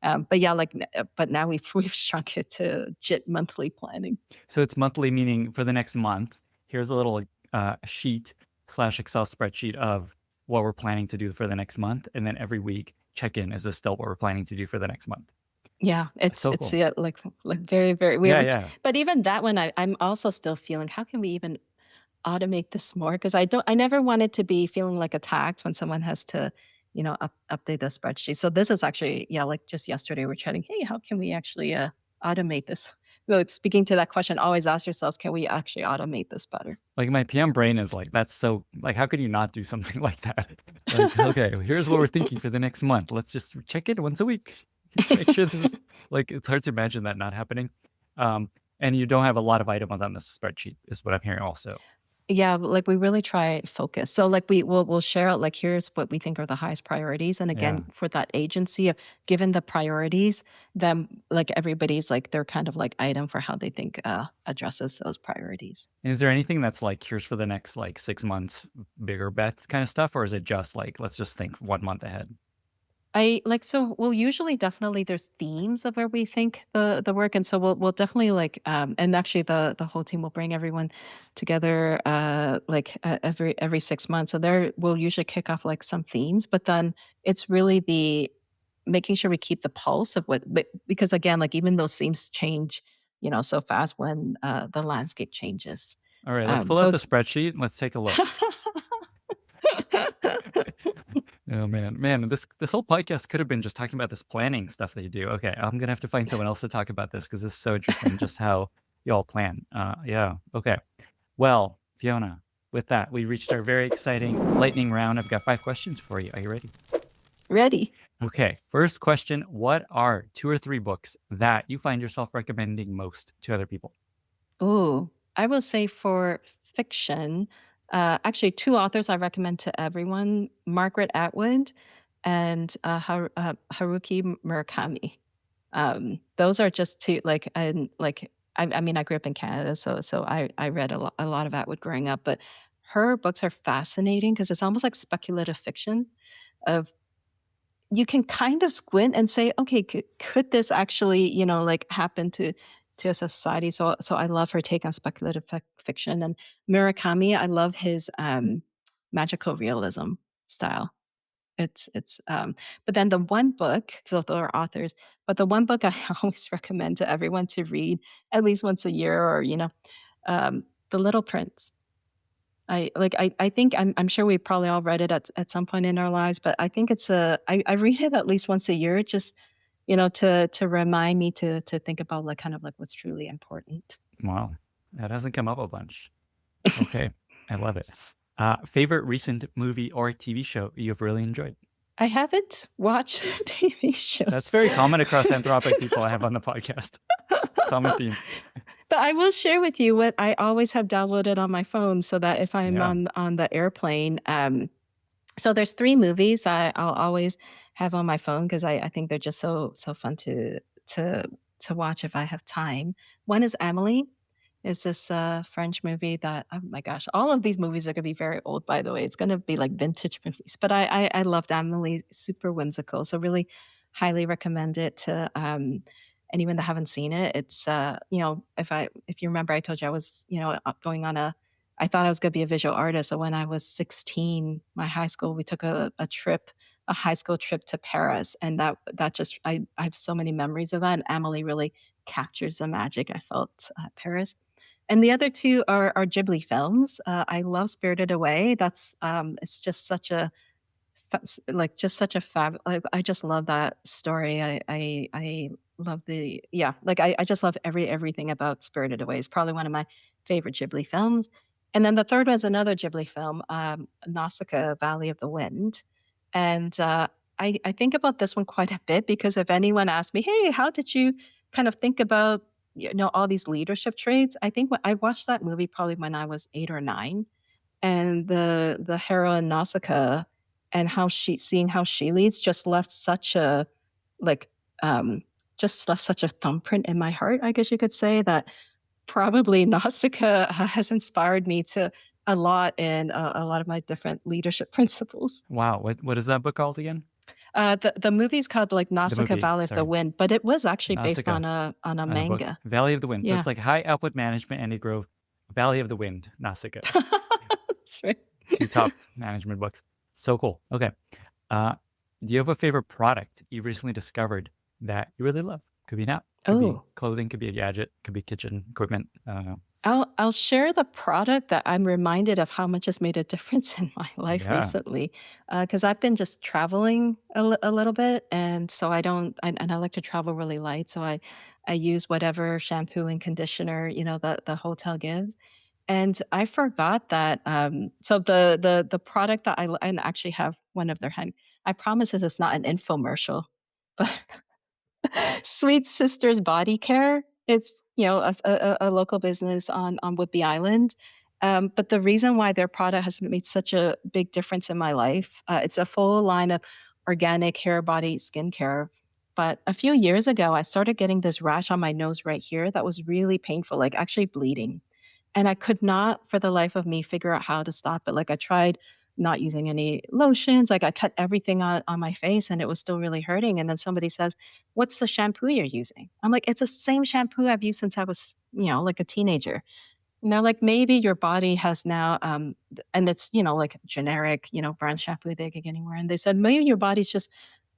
But yeah, like, but now we've shrunk it to JIT monthly planning. So it's monthly, meaning for the next month, here's a little sheet slash Excel spreadsheet of what we're planning to do for the next month. And then every week, check in. Is this still what we're planning to do for the next month? Yeah, So it's cool. yeah, like very, very Yeah, weird. yeah. But even that one, I'm also still feeling, how can we even automate this more? Because I never want it to be feeling like a tax when someone has to, update the spreadsheet. So this is actually, yeah, like just yesterday we're chatting, "Hey, how can we actually, automate this?" So speaking to that question, always ask yourselves, "Can we actually automate this better?" Like my PM brain is like, that's so, like, how could you not do something like that? Like, okay, here's what we're thinking for the next month. Let's just check it once a week. Let's make sure this is like, it's hard to imagine that not happening. Um, and you don't have a lot of items on this spreadsheet, is what I'm hearing also. Yeah, like, we really try focus. So, like, we'll share out, like, here's what we think are the highest priorities, and Yeah. again, for that agency of given the priorities, then, like, everybody's, like, their kind of, like, item for how they think, addresses those priorities. Is there anything that's like, here's for the next like 6 months, bigger bets kind of stuff? Or is it just like, let's just think 1 month ahead? I like so we'll usually definitely there's themes of where we think the work and so we'll definitely like and actually the whole team will bring everyone together every 6 months. So there we'll usually kick off like some themes, but then it's really the making sure we keep the pulse of what but because again like even those themes change, so fast when the landscape changes. All right, let's pull So up the it's spreadsheet and let's take a look. Oh man, man, this whole podcast could have been just talking about this planning stuff that you do. Okay, I'm gonna have to find someone else to talk about this because this is so interesting, just how y'all plan. Yeah. Okay. Well, Fiona, with that, we reached our very exciting lightning round. I've got 5 questions for you. Are you ready? ready. Okay. First question: what are 2 or 3 books that you find yourself recommending most to other people? Ooh, I will say for fiction, actually 2 authors I recommend to everyone, Margaret Atwood and, Haruki Murakami. Those are just 2 like, and, like, I mean, I grew up in Canada, so I read a lot of Atwood growing up, but her books are fascinating because it's almost like speculative fiction of you can kind of squint and say, "Okay, could this actually, like, happen to a society?" So I love her take on speculative fiction, and Murakami, I love his, magical realism style. But then the one book so there are authors, but the one book I always recommend to everyone to read at least once a year or, The Little Prince. I think I'm sure we probably all read it at some point in our lives, but I think I read it at least once a year just, to remind me to think about, like, kind of like what's truly important. Wow, that hasn't come up a bunch. Okay, I love it. Favorite recent movie or TV show you've really enjoyed? I haven't watched TV That's shows. very common across Anthropic people I have on the podcast. Common theme. But I will share with you what I always have downloaded on my phone so that if I'm Yeah. on the airplane, so there's 3 movies that I'll always have on my phone because I think they're just so fun to to watch if I have time. One is Emily. It's this, French movie that oh my gosh, all of these movies are gonna be very old, by the way. It's gonna be like vintage movies, but I loved Emily, super whimsical, so really highly recommend it to, anyone that haven't seen it. It's, if you remember, I told you I was, going on a I thought I was gonna be a visual artist, so when I was 16, my high school, we took a trip, a high school trip to Paris, and that just I have so many memories of that, and Emily really captures the magic I felt at Paris. And the other 2 are Ghibli films. I love Spirited Away. It's just such a just such a fab I just love that story. I love the yeah, like, I just love everything about Spirited Away. It's probably one of my favorite Ghibli films. And then the 3rd one's another Ghibli film, Nausicaa: Valley of the Wind. And, I think about this one quite a bit because if anyone asked me, "Hey, how did you kind of think about, all these leadership traits?" I think when I watched that movie probably when I was 8 or 9, and the heroine Nausicaa and how she seeing how she leads just left such a like, um, just left such a thumbprint in my heart, I guess you could say, that probably Nausicaa has inspired me to a lot in a lot of my different leadership principles. Wow, what is that book called again? The movie's called, like, The Nausicaa: movie, Valley of the sorry. Wind, but it was actually based Nausicaa, on a and the book, manga. Valley of the Wind. So Yeah. it's like high output management and growth, Valley of the Wind, Nausicaa. That's right. 2 top management books. So cool. Okay. Uh, do you have a favorite product you recently discovered that you really love? Could be an app, could be Oh. clothing, could be a gadget, could be kitchen equipment. I don't know. I'll share the product that I'm reminded of how much it's made a difference in my life Yeah. recently, because I've been just traveling a little bit, and so I don't and I like to travel really light, so I use whatever shampoo and conditioner, the hotel gives, and I forgot that, so the product that and I actually have one of their hand I promise this is not an infomercial, but Sweet Sisters Body Care. It's, a local business on Whidbey Island. But the reason why their product has made such a big difference in my life, it's a full line of organic hair, body, skincare. But a few years ago, I started getting this rash on my nose right here that was really painful, like actually bleeding. And I could not for the life of me figure out how to stop it. Like I tried not using any lotions, like I cut everything on my face and it was still really hurting. And then somebody says, "What's the shampoo you're using?" I'm like, "It's the same shampoo I've used since I was, like a teenager." And they're like, "Maybe your body has now, and it's, like generic, brand shampoo they could get anywhere. And they said, maybe your body's just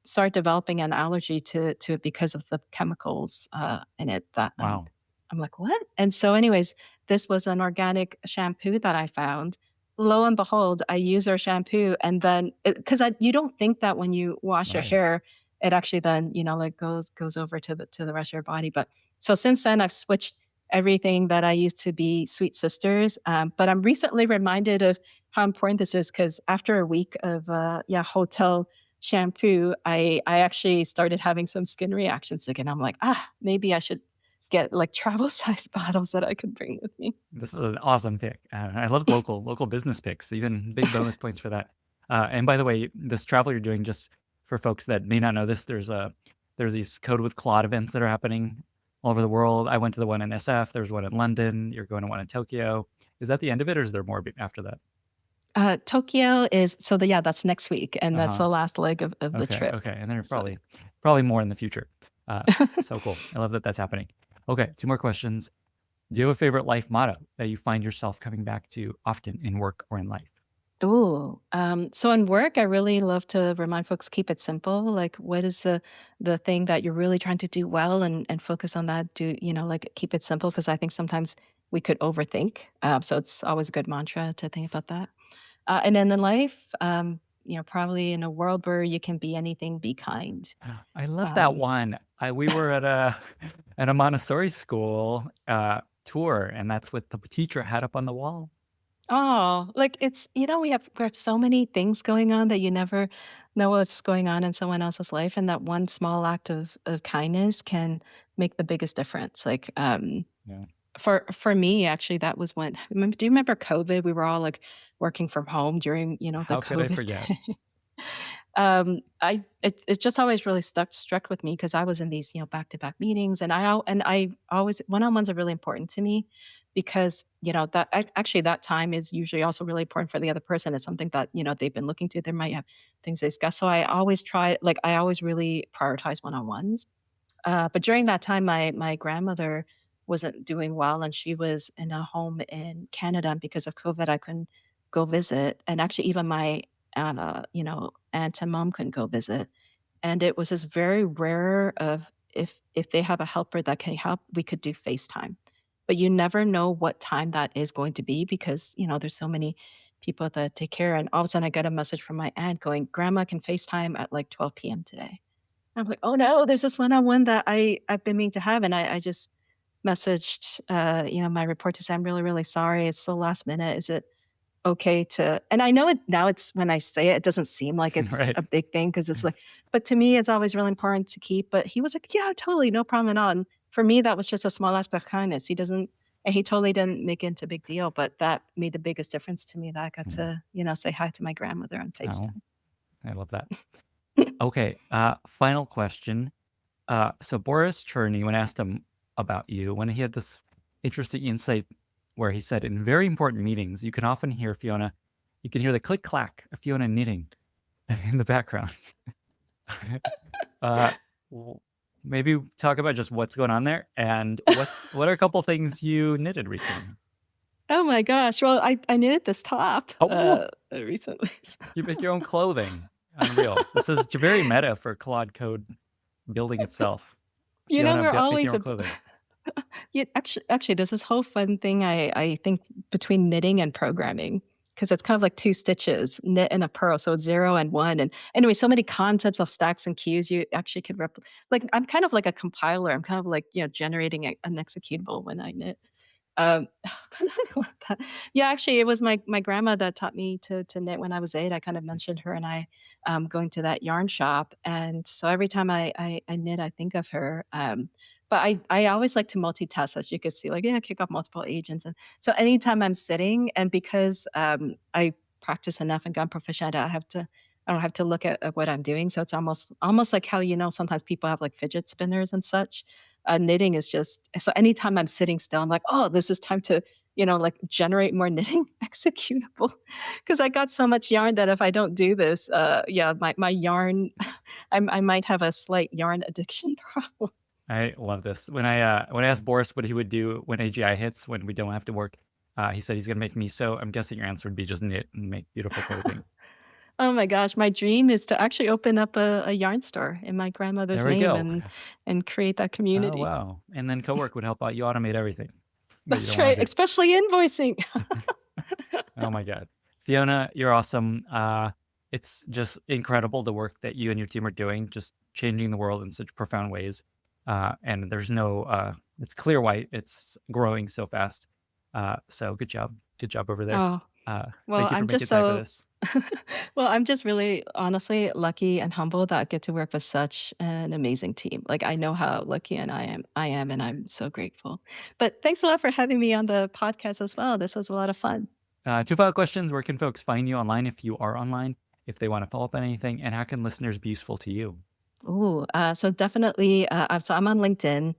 start developing an allergy to it because of the chemicals in it that Wow. I'm like, "What?" And so anyways, this was an organic shampoo that I found. Lo and behold, I use our shampoo and then because you don't think that when you wash your Right. hair, it actually then, like goes over to the rest of your body. But so since then I've switched everything that I used to be Sweet Sisters. But I'm recently reminded of how important this is because after a week of hotel shampoo, I actually started having some skin reactions again. I'm like, maybe I should get like travel size bottles that I could bring with me. This is an awesome pick. I love local business picks, even big bonus points for that. And by the way, this travel you're doing, just for folks that may not know this, there's these Code with Claude events that are happening all over the world. I went to the one in SF. There's one in London. You're going to one in Tokyo. Is that the end of it, or is there more after that? Tokyo is that's next week, and Uh that's huh. the last leg of the Okay. trip. Okay. And there are So probably more in the future. So cool. I love that that's happening. Okay. 2 more questions. Do you have a favorite life motto that you find yourself coming back to often in work or in life? ooh, so in work, I really love to remind folks keep it simple. Like, what is the thing that you're really trying to do well, and focus on that. Do like keep it simple because I think sometimes we could overthink. So it's always a good mantra to think about that. And then in life, probably in a world where you can be anything, be kind. I love that Um, one. We were at a at a Montessori school tour, and that's what the teacher had up on the wall. oh, like it's we have so many things going on that you never know what's going on in someone else's life, and that one small act of kindness can make the biggest difference. Like Yeah. for me, actually, that was when. Do you remember COVID? We were all like working from home during the How could I COVID forget? days. It's just always really struck with me because I was in these back to back meetings, and I always one on ones are really important to me because that actually that time is usually also really important for the other person. It's something that they've been looking to. They might have things they discuss. So I always really prioritize one on ones. But during that time, my grandmother wasn't doing well, and she was in a home in Canada. And because of COVID, I couldn't go visit, and actually, even my aunt and mom couldn't go visit. And it was just very rare of if they have a helper that can help, we could do FaceTime. But you never know what time that is going to be because there's so many people that take care. And all of a sudden, I get a message from my aunt going, "Grandma can FaceTime at like 12 p.m. today." I'm like, "Oh, no, there's this one-on-one that I've been meaning to have," and I just messaged, my report to say, "I'm really, really sorry. It's so last minute. Is it okay to," and I know it now, it's when I say it, it doesn't seem like it's Right. a big thing because it's like, but to me, it's always really important to keep, but he was like, "Yeah, totally, no problem at all," and for me, that was just a small act of kindness. He doesn't and he totally didn't make it into a big deal, but that made the biggest difference to me that I got Mm. to, say hi to my grandmother on Oh, FaceTime. I love that. Okay, final question. So Boris Cherny, when asked him about you, when he had this interesting insight where he said, in very important meetings, you can often hear Fiona, you can hear the click clack of Fiona knitting in the background. uh, w- Maybe talk about just what's going on there and what are a couple things you knitted recently? Oh my gosh, well, I knitted this top, Oh, recently. you make your own clothing. Unreal. This is very meta for Claude Code building itself. Fiona We're making always your own a clothing. yeah, actually, there's this whole fun thing I think between knitting and programming, because it's kind of like 2 stitches, knit and a purl, so it's 0 and 1, and anyway, so many concepts of stacks and queues you actually could like, I'm kind of like a compiler, I'm kind of like, generating an executable when I knit. But I love that. Yeah, actually, it was my grandma that taught me to knit when I was 8. I kind of mentioned her and I, going to that yarn shop, and so every time I knit, I think of her, but I always like to multitask, as you could see, like, yeah, kick off multiple agents, and so anytime I'm sitting and because, I practice enough and got proficient, I don't have to look at what I'm doing, so it's almost like how, sometimes people have, like, fidget spinners and such. Knitting is just so anytime I'm sitting still, I'm like, "Oh, this is time to, like, generate more knitting executable," because I got so much yarn that if I don't do this, yeah, my yarn I might have a slight yarn addiction problem. I love this. When I asked Boris what he would do when AGI hits, when we don't have to work, he said he's gonna make miso. I'm guessing your answer would be just knit and make beautiful clothing. Oh my gosh, my dream is to actually open up a yarn store in my grandmother's There we name go. and create that Oh community. wow. And then Cowork would help out you automate everything that you That's don't want right, to do. especially invoicing. Oh my God. Fiona, you're awesome. It's just incredible the work that you and your team are doing, just changing the world in such profound ways. And there's it's clear white. It's growing so fast. So good job. Good job over there. Oh, well, Thank you for I'm making just time for so this. well, I'm just really honestly lucky and humbled that I get to work with such an amazing team. Like I know how lucky and I am and I'm so grateful. But thanks a lot for having me on the podcast as well. This was a lot of fun. Two final questions. Where can folks find you online if you are online, if they want to follow up on anything? And how can listeners be useful to you? So definitely, so I'm on LinkedIn,